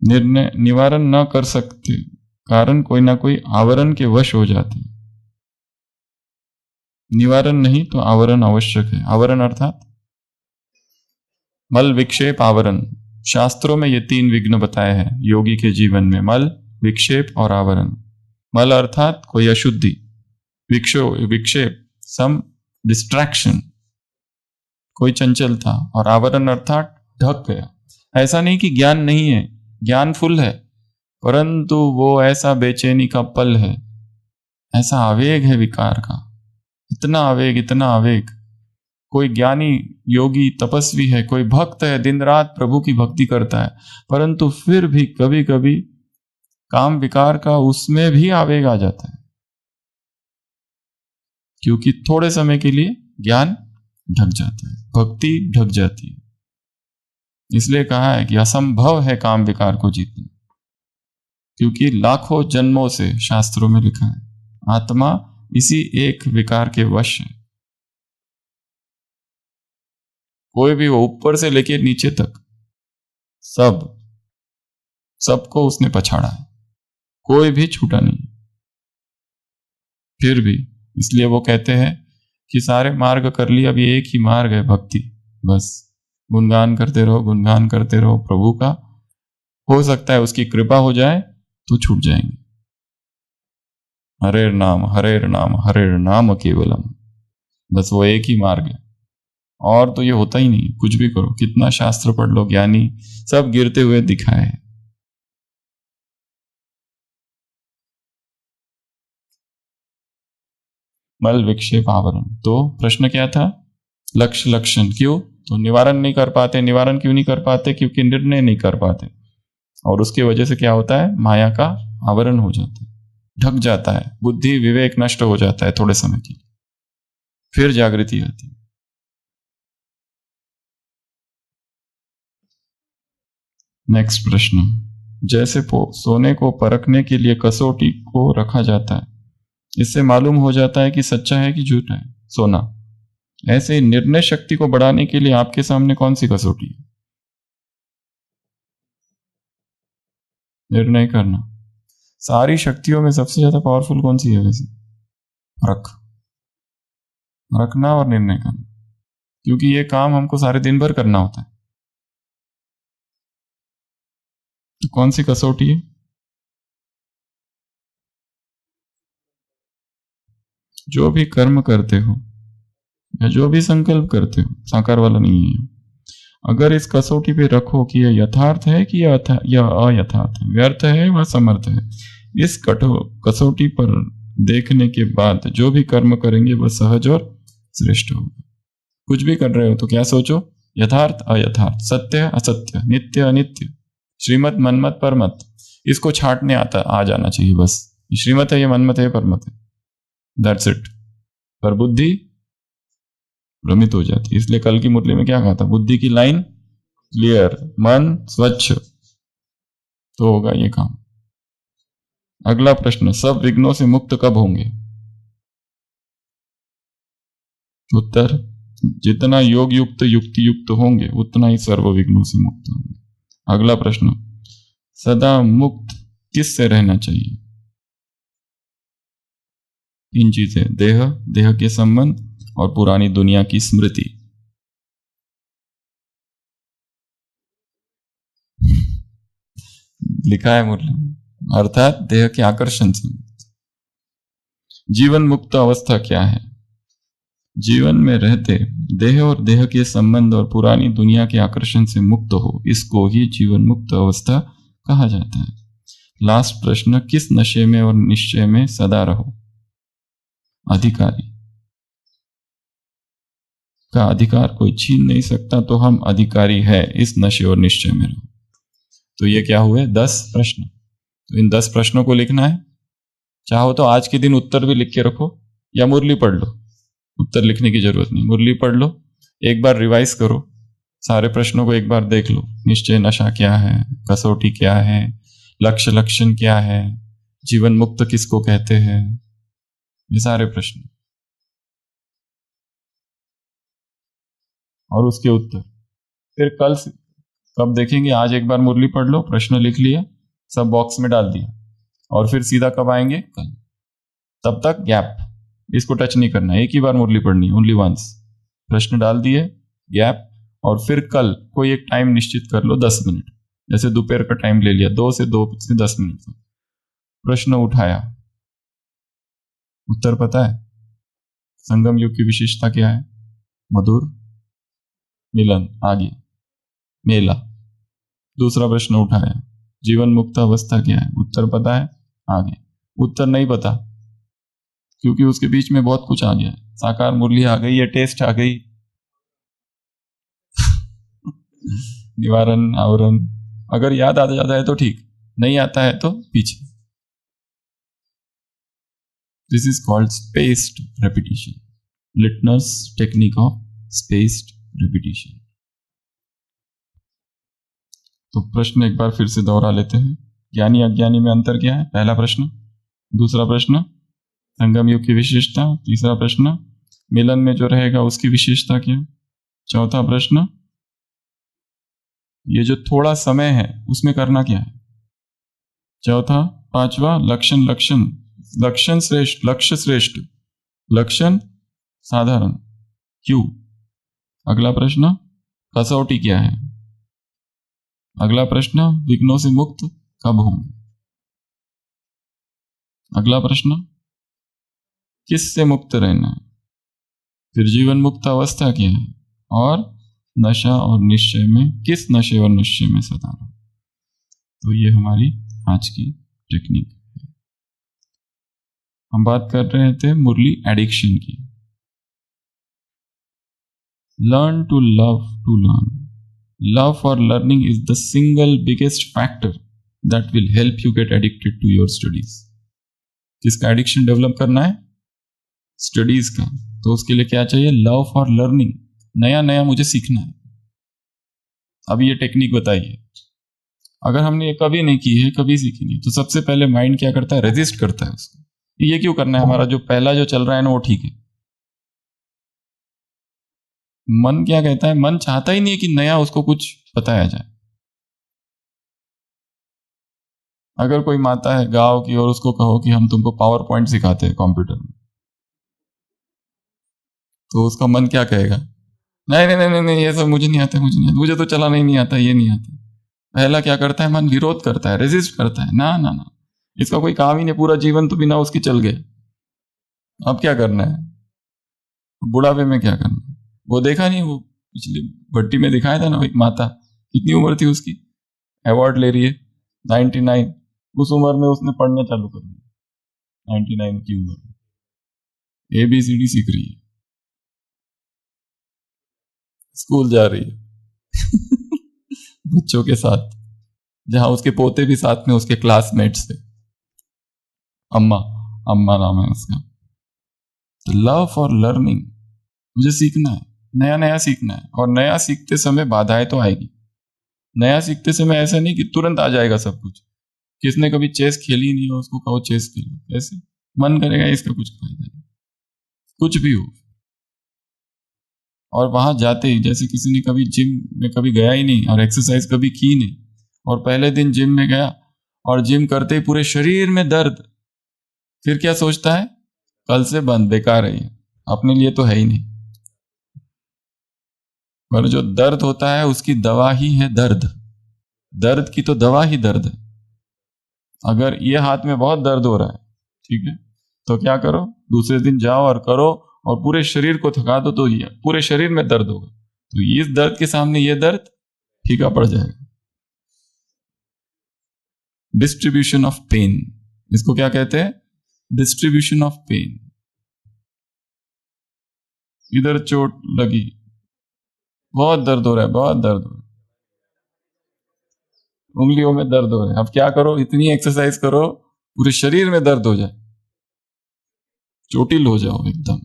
निर्णय निवारण न कर सकते कारण कोई ना कोई आवरण के वश हो जाते हैं। निवारण नहीं तो आवरण आवश्यक है। आवरण अर्थात मल, विक्षेप, आवरण। शास्त्रों में ये 3 विघ्न बताए हैं योगी के जीवन में, मल, विक्षेप और आवरण। मल अर्थात कोई अशुद्धि, विक्षेप सम डिस्ट्रैक्शन, कोई चंचलता, और आवरण अर्थात ढक गया। ऐसा नहीं कि ज्ञान नहीं है, ज्ञान फुल है, परंतु वो ऐसा बेचैनी का पल है, ऐसा आवेग है विकार का, इतना आवेग, इतना आवेग। कोई ज्ञानी योगी तपस्वी है, कोई भक्त है, दिन रात प्रभु की भक्ति करता है, परंतु फिर भी कभी कभी काम विकार का उसमें भी आवेग आ जाता है, क्योंकि थोड़े समय के लिए ज्ञान ढक जाता है, भक्ति ढक जाती है। इसलिए कहा है कि असंभव है काम विकार को जीतना, क्योंकि लाखों जन्मों से शास्त्रों में लिखा है आत्मा इसी एक विकार के वश है। कोई भी हो, ऊपर से लेके नीचे तक, सबको उसने पछाड़ा है, कोई भी छूटा नहीं। फिर भी इसलिए वो कहते हैं कि सारे मार्ग कर लिए, अब ये एक ही मार्ग है भक्ति, बस गुणगान करते रहो, गुणगान करते रहो प्रभु का। हो सकता है उसकी कृपा हो जाए तो छूट जाएंगे। हरेर नाम, हरेर नाम, हरेर नाम केवलम, बस वो एक ही मार्ग है, और तो ये होता ही नहीं। कुछ भी करो, कितना शास्त्र पढ़ लो, ज्ञानी सब गिरते हुए दिखाए हैं। मल विक्षेप आवरण। तो प्रश्न क्या था? लक्ष्य लक्षण। क्यों? तो निवारण नहीं कर पाते। निवारण क्यों नहीं कर पाते? क्योंकि निर्णय नहीं कर पाते, और उसकी वजह से क्या होता है? माया का आवरण हो जाता है, ढक जाता है, बुद्धि विवेक नष्ट हो जाता है थोड़े समय के लिए, फिर जागृति आती है। नेक्स्ट प्रश्न, जैसे सोने को परखने के लिए कसौटी को रखा जाता है, इससे मालूम हो जाता है कि सच्चा है कि झूठा है सोना, ऐसे निर्णय शक्ति को बढ़ाने के लिए आपके सामने कौन सी कसौटी है? निर्णय करना। सारी शक्तियों में सबसे ज्यादा पावरफुल कौन सी है वैसे? रखना और निर्णय करना, क्योंकि ये काम हमको सारे दिन भर करना होता है। तो कौन सी कसौटी है? जो भी कर्म करते हो या जो भी संकल्प करते हो, साकार वाला नहीं है, अगर इस कसौटी पे रखो कि यह यथार्थ है कि यह अयथार्थ है, व्यर्थ है व समर्थ है, इस कसौटी पर देखने के बाद जो भी कर्म करेंगे वह सहज और श्रेष्ठ होगा। कुछ भी कर रहे हो तो क्या सोचो? यथार्थ अयथार्थ, सत्य असत्य, नित्य अनित्य, श्रीमत मनमत परमत, इसको छांटने आ जाना चाहिए बस। श्रीमत है, ये मनमत है, परमत है, दैट्स इट। पर बुद्धि भ्रमित हो जाती है। इसलिए कल की मुरली में क्या कहा था? बुद्धि की लाइन क्लियर, मन स्वच्छ, तो होगा ये काम। अगला प्रश्न, सब विघ्नों से मुक्त कब होंगे? उत्तर, जितना योग युक्त युक्ति युक्त होंगे उतना ही सर्व विघ्नों से मुक्त होंगे। अगला प्रश्न, सदा मुक्त किससे रहना चाहिए? तीन चीजें, देह, देह के संबंध और पुरानी दुनिया की स्मृति। लिखा है मुरली, अर्थात देह के आकर्षण से। जीवन मुक्त अवस्था क्या है? जीवन में रहते देह और देह के संबंध और पुरानी दुनिया के आकर्षण से मुक्त हो, इसको ही जीवन मुक्त अवस्था कहा जाता है। लास्ट प्रश्न, किस नशे में और निश्चय में सदा रहो? अधिकारी का अधिकार कोई छीन नहीं सकता, तो हम अधिकारी है इस नशे और निश्चय में रहो। तो ये क्या हुए? 10 प्रश्न। तो इन 10 प्रश्नों को लिखना है। चाहो तो आज के दिन उत्तर भी लिख के रखो या मुरली पढ़ लो, उत्तर लिखने की जरूरत नहीं, मुरली पढ़ लो, एक बार रिवाइज करो, सारे प्रश्नों को एक बार देख लो। निश्चय नशा क्या है, कसौटी क्या है, लक्ष्य लक्षण क्या है, जीवन मुक्त किसको कहते हैं, ये सारे प्रश्न और उसके उत्तर फिर कब देखेंगे? आज एक बार मुरली पढ़ लो, प्रश्न लिख लिया, सब बॉक्स में डाल दिया, और फिर सीधा कब आएंगे? कल। तब तक गैप, इसको टच नहीं करना, एक ही बार मुरली पढ़नी, ओनली वंस। प्रश्न डाल दिए, गैप, और फिर कल कोई एक टाइम निश्चित कर लो, 10 मिनट, जैसे दोपहर का टाइम ले लिया, 2 से 10 मिनट तक प्रश्न उठाया, उत्तर पता है? संगम युग की विशेषता क्या है? मधुर मिलन, आगे मेला। दूसरा प्रश्न उठाया, जीवन मुक्त अवस्था क्या है? उत्तर पता है? आगे। उत्तर नहीं पता क्योंकि उसके बीच में बहुत कुछ आ गया है, साकार मुरली आ गई, ये टेस्ट आ गई, निवारण आवरण। अगर याद आ जाता है तो ठीक, नहीं आता है तो पीछे। This is called spaced repetition, Leitner's technique of spaced repetition. तो प्रश्न एक बार फिर से दोहरा लेते हैं। ज्ञानी अज्ञानी में अंतर क्या है? पहला प्रश्न। दूसरा प्रश्न, संगम युग की विशेषता। तीसरा प्रश्न, मिलन में जो रहेगा उसकी विशेषता क्या? चौथा प्रश्न, ये जो थोड़ा समय है उसमें करना क्या है? चौथा। पांचवा, लक्षण लक्षण, लक्षण श्रेष्ठ, लक्ष्य श्रेष्ठ, लक्षण साधारण, क्यों? अगला प्रश्न, कसौटी क्या है? अगला प्रश्न, विघ्नों से मुक्त कब होंगे? अगला प्रश्न, किससे मुक्त रहना है? फिर जीवन मुक्त अवस्था क्या है? और नशा और निश्चय में, किस नशे और निश्चय में सदा रहो? तो ये हमारी आज की टेक्निक है। हम बात कर रहे थे मुरली एडिक्शन की। Learn to learn. Love for learning is the single biggest factor that will help you get addicted to your studies. किसका एडिक्शन डेवलप करना है? स्टडीज का। तो उसके लिए क्या चाहिए? Love for learning. नया नया मुझे सीखना है। अब ये टेक्निक बताइए, अगर हमने ये कभी नहीं की है, कभी सीखी नहीं, तो सबसे पहले माइंड क्या करता है? रेजिस्ट करता है उसको। ये क्यों करना है? हमारा जो पहला जो चल रहा है ना वो ठीक है। मन क्या कहता है? मन चाहता ही नहीं है कि नया उसको कुछ बताया जाए। अगर कोई माता है गांव की और उसको कहो कि हम तुमको पावर पॉइंट सिखाते हैं कंप्यूटर में, तो उसका मन क्या कहेगा? नहीं नहीं नहीं नहीं, ये सब मुझे नहीं आता, मुझे नहीं आता, मुझे तो चलाना ही नहीं आता, ये नहीं आता। पहला क्या करता है? मन विरोध करता है, रेजिस्ट करता है। ना ना ना, इसका कोई काम ही नहीं, पूरा जीवन तो बिना उसके चल गए, अब क्या करना है? बुढ़ापे में क्या करना है? वो देखा नहीं, वो पिछली भट्टी में दिखाया था ना, एक माता, कितनी उम्र थी उसकी, अवार्ड ले रही है 99। उस उम्र में उसने पढ़ना चालू कर दिया, 99 की उम्र में ABCD सीख रही है, स्कूल जा रही है बच्चों के साथ, जहां उसके पोते भी साथ में उसके क्लासमेट्स थे। अम्मा, अम्मा नाम है उसका। तो लव फॉर लर्निंग, मुझे सीखना है, नया नया सीखना है। और नया सीखते समय बाधाएं तो आएगी। नया सीखते समय ऐसा नहीं कि तुरंत आ जाएगा सब कुछ। किसने कभी चेस खेली नहीं हो, उसको कहो चेस खेलो, ऐसे मन करेगा इसका कुछ फायदा नहीं, कुछ भी हो। और वहां जाते ही, जैसे किसी ने कभी जिम में कभी गया ही नहीं और एक्सरसाइज कभी की नहीं, और पहले दिन जिम में गया और जिम करते ही पूरे शरीर में दर्द, फिर क्या सोचता है? कल से बंद, बेकार है ये, अपने लिए तो है ही नहीं। पर जो दर्द होता है उसकी दवा ही है दर्द। दर्द की तो दवा ही दर्द है। अगर ये हाथ में बहुत दर्द हो रहा है, ठीक है, तो क्या करो? दूसरे दिन जाओ और करो, और पूरे शरीर को थका दो, तो ये पूरे शरीर में दर्द होगा। तो इस दर्द के सामने ये दर्द फीका पड़ जाएगा। डिस्ट्रीब्यूशन ऑफ पेन, इसको क्या कहते हैं? Distribution of pain. इधर चोट लगी, बहुत दर्द हो रहा है, बहुत दर्द हो रहा है, उंगलियों में दर्द हो रहा है। अब क्या करो? इतनी एक्सरसाइज करो पूरे शरीर में दर्द हो जाए, चोटिल हो जाओ एकदम।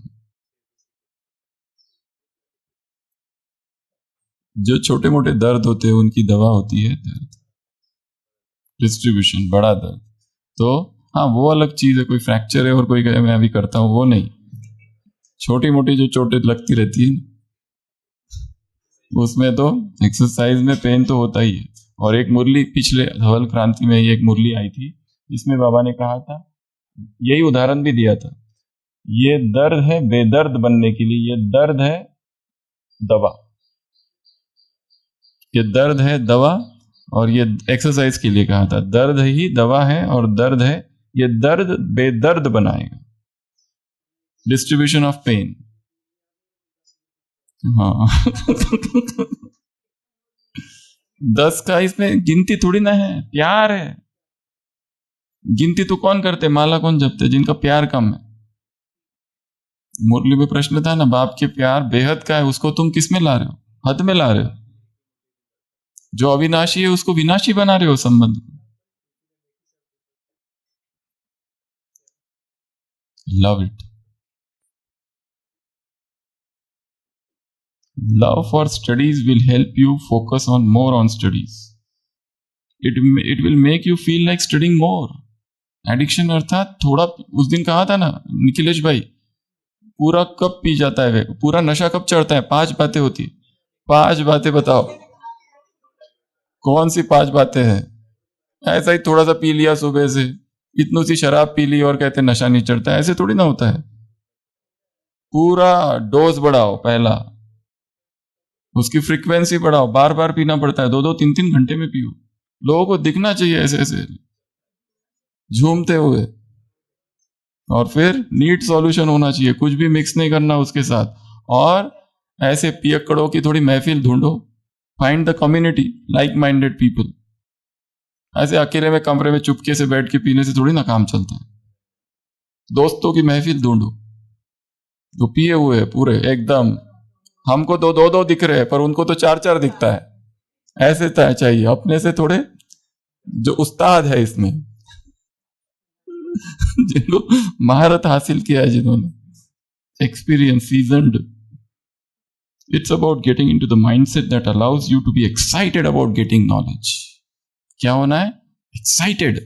जो छोटे मोटे दर्द होते हैं उनकी दवा होती है दर्द, डिस्ट्रीब्यूशन, बड़ा दर्द। तो हाँ, वो अलग चीज है, कोई फ्रैक्चर है और कोई कहे मैं अभी करता हूं, वो नहीं। छोटी मोटी जो चोटें लगती रहती है उसमें तो एक्सरसाइज में पेन तो होता ही है। और एक मुरली पिछले धवल क्रांति में एक मुरली आई थी, जिसमें बाबा ने कहा था, यही उदाहरण भी दिया था, ये दर्द है बेदर्द बनने के लिए, ये दर्द है दवा, ये दर्द है दवा। और ये एक्सरसाइज के लिए कहा था, दर्द ही दवा है और दर्द है, ये दर्द बेदर्द बनाएगा। Distribution of pain. हाँ 10 का इसमें गिनती थोड़ी ना है, प्यार है। गिनती तो कौन करते, माला कौन जपते? जिनका प्यार कम है। मुरली में प्रश्न था ना, बाप के प्यार बेहद का है, उसको तुम किस में ला रहे हो? हद में ला रहे हो। जो अविनाशी है उसको विनाशी बना रहे हो संबंध को। Love it. Love for studies will help you focus on more on studies. It will make you feel like studying more. Addiction अर्थात थोड़ा, उस दिन कहा था ना निखिलेश भाई, पूरा कब पी जाता है, पूरा नशा कब चढ़ता है? 5 बातें होती है। 5 बातें बताओ, कौन सी 5 बातें हैं? ऐसा ही थोड़ा सा पी लिया सुबह से, इतनी सी शराब पी ली और कहते नशा नहीं चढ़ता, ऐसे थोड़ी ना होता है। पूरा डोज बढ़ाओ, पहला उसकी फ्रीक्वेंसी बढ़ाओ, बार बार पीना पड़ता है, 2-2, 3-3 घंटे में पियो। लोगों को दिखना चाहिए ऐसे ऐसे झूमते हुए। और फिर नीट सॉल्यूशन होना चाहिए, कुछ भी मिक्स नहीं करना उसके साथ। और ऐसे पियक्कड़ों की थोड़ी महफिल ढूंढो, find the community like minded people. ऐसे अकेले में कमरे में चुपके से बैठ के पीने से थोड़ी ना काम चलता है। दोस्तों की महफिल ढूंढो, जो पिए हुए है पूरे एकदम, हमको तो दो दो दिख रहे हैं पर उनको तो चार चार दिखता है। ऐसे चाहिए अपने से थोड़े जो उस्ताद है इसमें जिनको महारत हासिल किया है, जिन्होंने experience seasoned. It's about getting into the mindset that allows you to be excited about getting knowledge. क्या होना है? एक्साइटेड।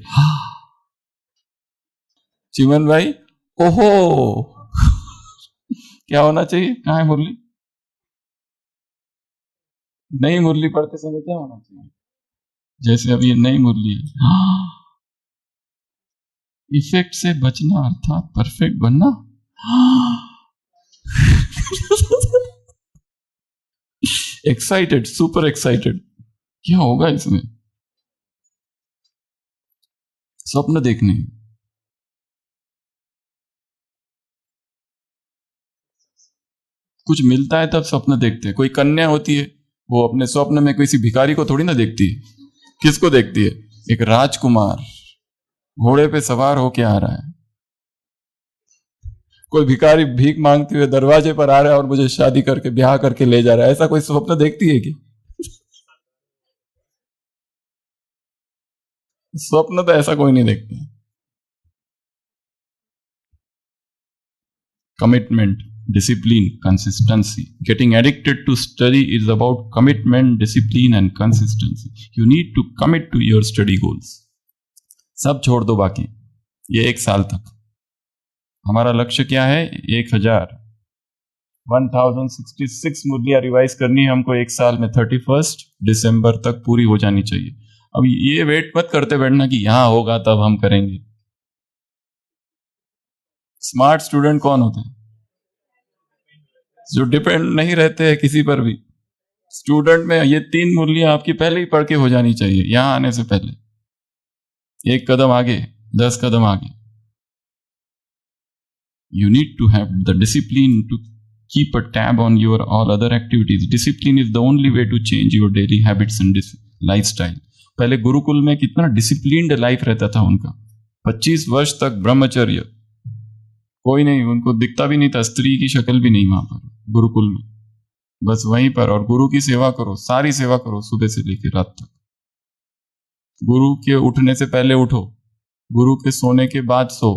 चिमन भाई, ओहो क्या होना चाहिए? कहाँ है मुरली? नई मुरली पढ़ते समय क्या होना चाहिए? जैसे अभी ये नई मुरली है, इफेक्ट से बचना अर्थात परफेक्ट बनना। Excited, super excited. क्या होगा इसमें? स्वप्न देखने। कुछ मिलता है तब स्वप्न देखते हैं। कोई कन्या होती है, वो अपने स्वप्न में किसी भिखारी को थोड़ी ना देखती है। किसको देखती है? एक राजकुमार घोड़े पे सवार होके आ रहा है। कोई भिखारी भीख मांगते हुए दरवाजे पर आ रहा है और मुझे शादी करके ब्याह करके ले जा रहा है। ऐसा कोई स्वप्न देखती है कि? स्वप्न तो ऐसा कोई नहीं देखता। Commitment, discipline, consistency. Getting addicted to study is about commitment, discipline and consistency. You need to commit to your study goals. सब छोड़ दो बाकी, ये 1 साल तक। हमारा लक्ष्य क्या है? 1066 मुरलियां रिवाइज करनी है हमको 1 साल में। 31 दिसंबर तक पूरी हो जानी चाहिए। अब ये वेट मत करते बैठना कि यहां होगा तब हम करेंगे। स्मार्ट स्टूडेंट कौन होते हैं? जो डिपेंड नहीं रहते हैं किसी पर भी। स्टूडेंट में ये 3 मुरलियां आपकी पहले ही पढ़ के हो जानी चाहिए, यहां आने से पहले। 1 कदम आगे, 10 कदम आगे। You need to have the discipline to keep a tab on your all other activities. Discipline is the only way to change your daily habits and lifestyle. पहले गुरुकुल में कितना डिसिप्लिन्ड लाइफ रहता था उनका। 25 वर्ष तक ब्रह्मचर्य, कोई नहीं, उनको दिखता भी नहीं था, स्त्री की शक्ल भी नहीं वहां पर गुरुकुल में। बस वहीं पर, और गुरु की सेवा करो, सारी सेवा करो सुबह से लेकर रात तक। गुरु के उठने से पहले उठो, गुरु के सोने के बाद सो।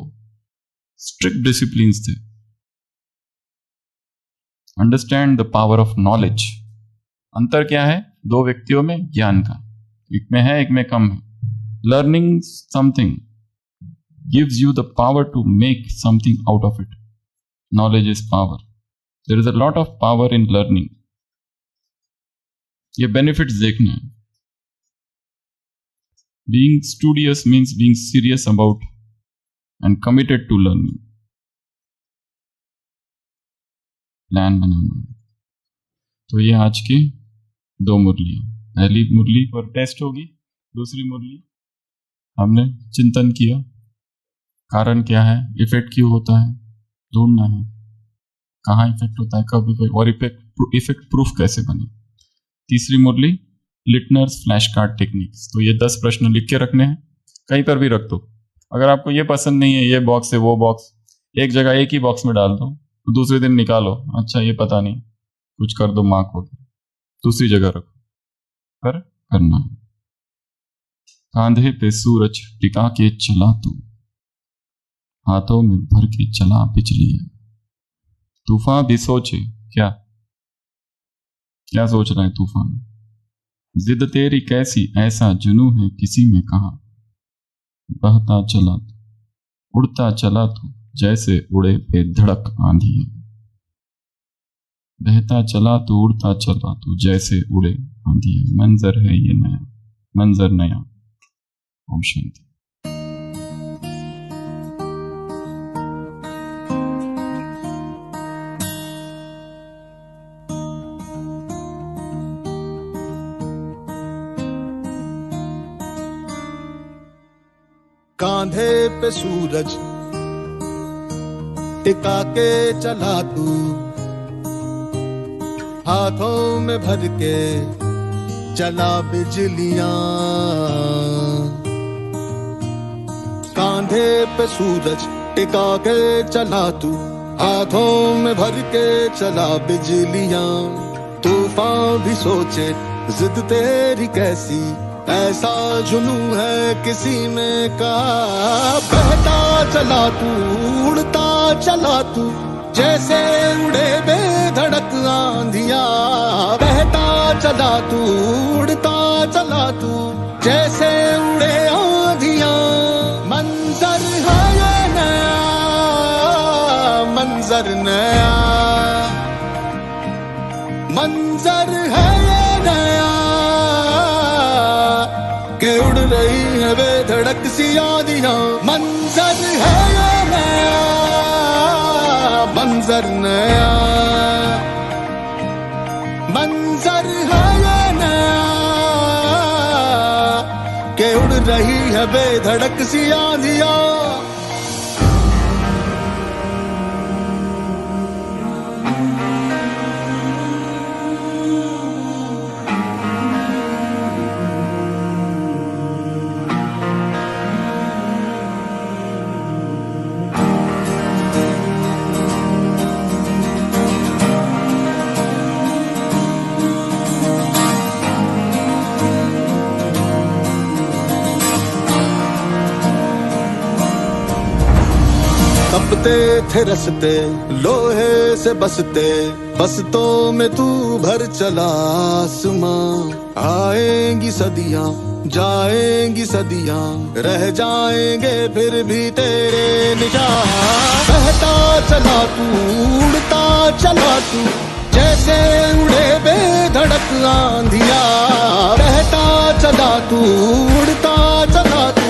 स्ट्रिक्ट डिसिप्लिन थे। Understand the power of knowledge. अंतर क्या है 2 व्यक्तियों में? ज्ञान का, एक में है एक में कम है। Learning something gives you the power to make something out of it. Knowledge is power. There is a lot of power in learning. ये benefits देखना है। Being studious means being serious about and committed to learning. Plan बनाना है। तो ये आज की 2 मुरलियां। पहली मुरली पर टेस्ट होगी, दूसरी मुरली हमने चिंतन किया, कारण क्या है, इफेक्ट क्यों होता है, ढूंढना है कहाँ इफेक्ट होता है, कब इफेक्ट, और इफेक्ट प्रूफ कैसे बने। तीसरी मुरली लिटनर्स फ्लैश कार्ड टेक्निक्स। तो ये 10 प्रश्न लिख के रखने हैं, कहीं पर भी रख दो। अगर आपको ये पसंद नहीं है, ये बॉक्स है वो बॉक्स, एक जगह एक ही बॉक्स में डाल दो, तो दूसरे दिन निकालो, अच्छा ये पता नहीं, कुछ कर दो मार्क हो गया, दूसरी जगह रखो, पर करना है। कांधे पे सूरज टिका के चला तू, हाथों में भर के चला बिजली है। तूफान भी सोचे, क्या क्या सोच रहा है तूफान? जिद तेरी कैसी, ऐसा जुनू है किसी में कहा। बहता चला तू, उड़ता चला तू, जैसे उड़े बेधड़क आंधी है। बहता चला तू, उड़ता चला तू, जैसे उड़े आंधी है। मंजर है ये नया, मंजर नया। ओम शांति। कांधे पे सूरज टिका के चला तू, हाथों में भर के चला बिजलियां। कांधे पे सूरज टिका के चला तू, हाथों में भर के चला बिजलियां। तूफान भी सोचे जिद तेरी कैसी, ऐसा जुनू है किसी में का। बहता चला तू, उड़ता चला तू, जैसे उड़े बेधड़क आंधिया। बहता चला तू, उड़ता चला तू, जैसे उड़े आंधिया। मंजर है ये नया, मंजर नया, मंजर है ये नया, कि उड़ रही है बेधड़क सी आंधियां। मंजर है ये नया, मंजर नया, मंजर है ये नया, कि उड़ रही है बेधड़क सी आंधियां। तपते थे रसते लोहे से बसते, बसतों में तू भर चला आसमां। आएंगी सदियां, जाएंगी सदियां, रह जाएंगे फिर भी तेरे निशान। बहता चला तू, उड़ता चला तू, जैसे उड़े बेधड़क आंधिया। बहता चला तू, उड़ता चला तू,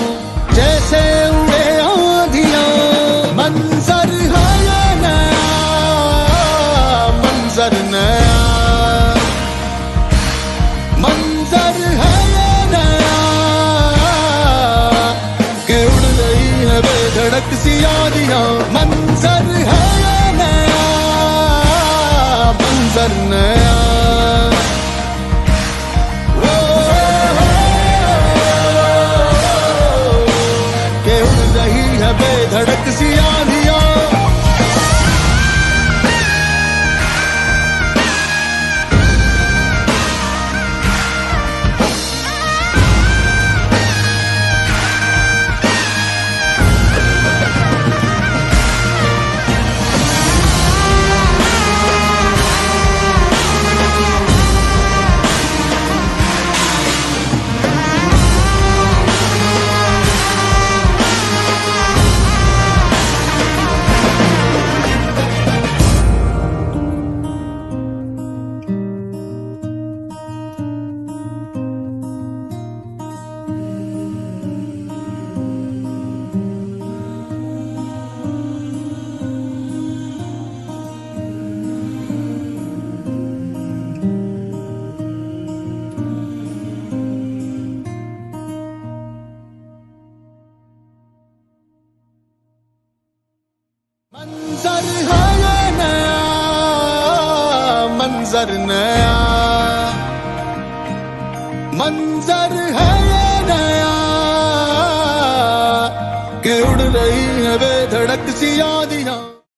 जैसे उड़े आंधिया। मंजर है ये नया, मंजर नया, मंजर है ये नया, कि उड़ रही है बेधड़क सी आंधियां। मंजर है ये नया, मंजर नया, कि उड़ रही है बेधड़क सी आंधियां। मंजर है ये नया, मंजर नया, मंजर है ये नया, कि उड़ रही है बेधड़क सी आंधियां।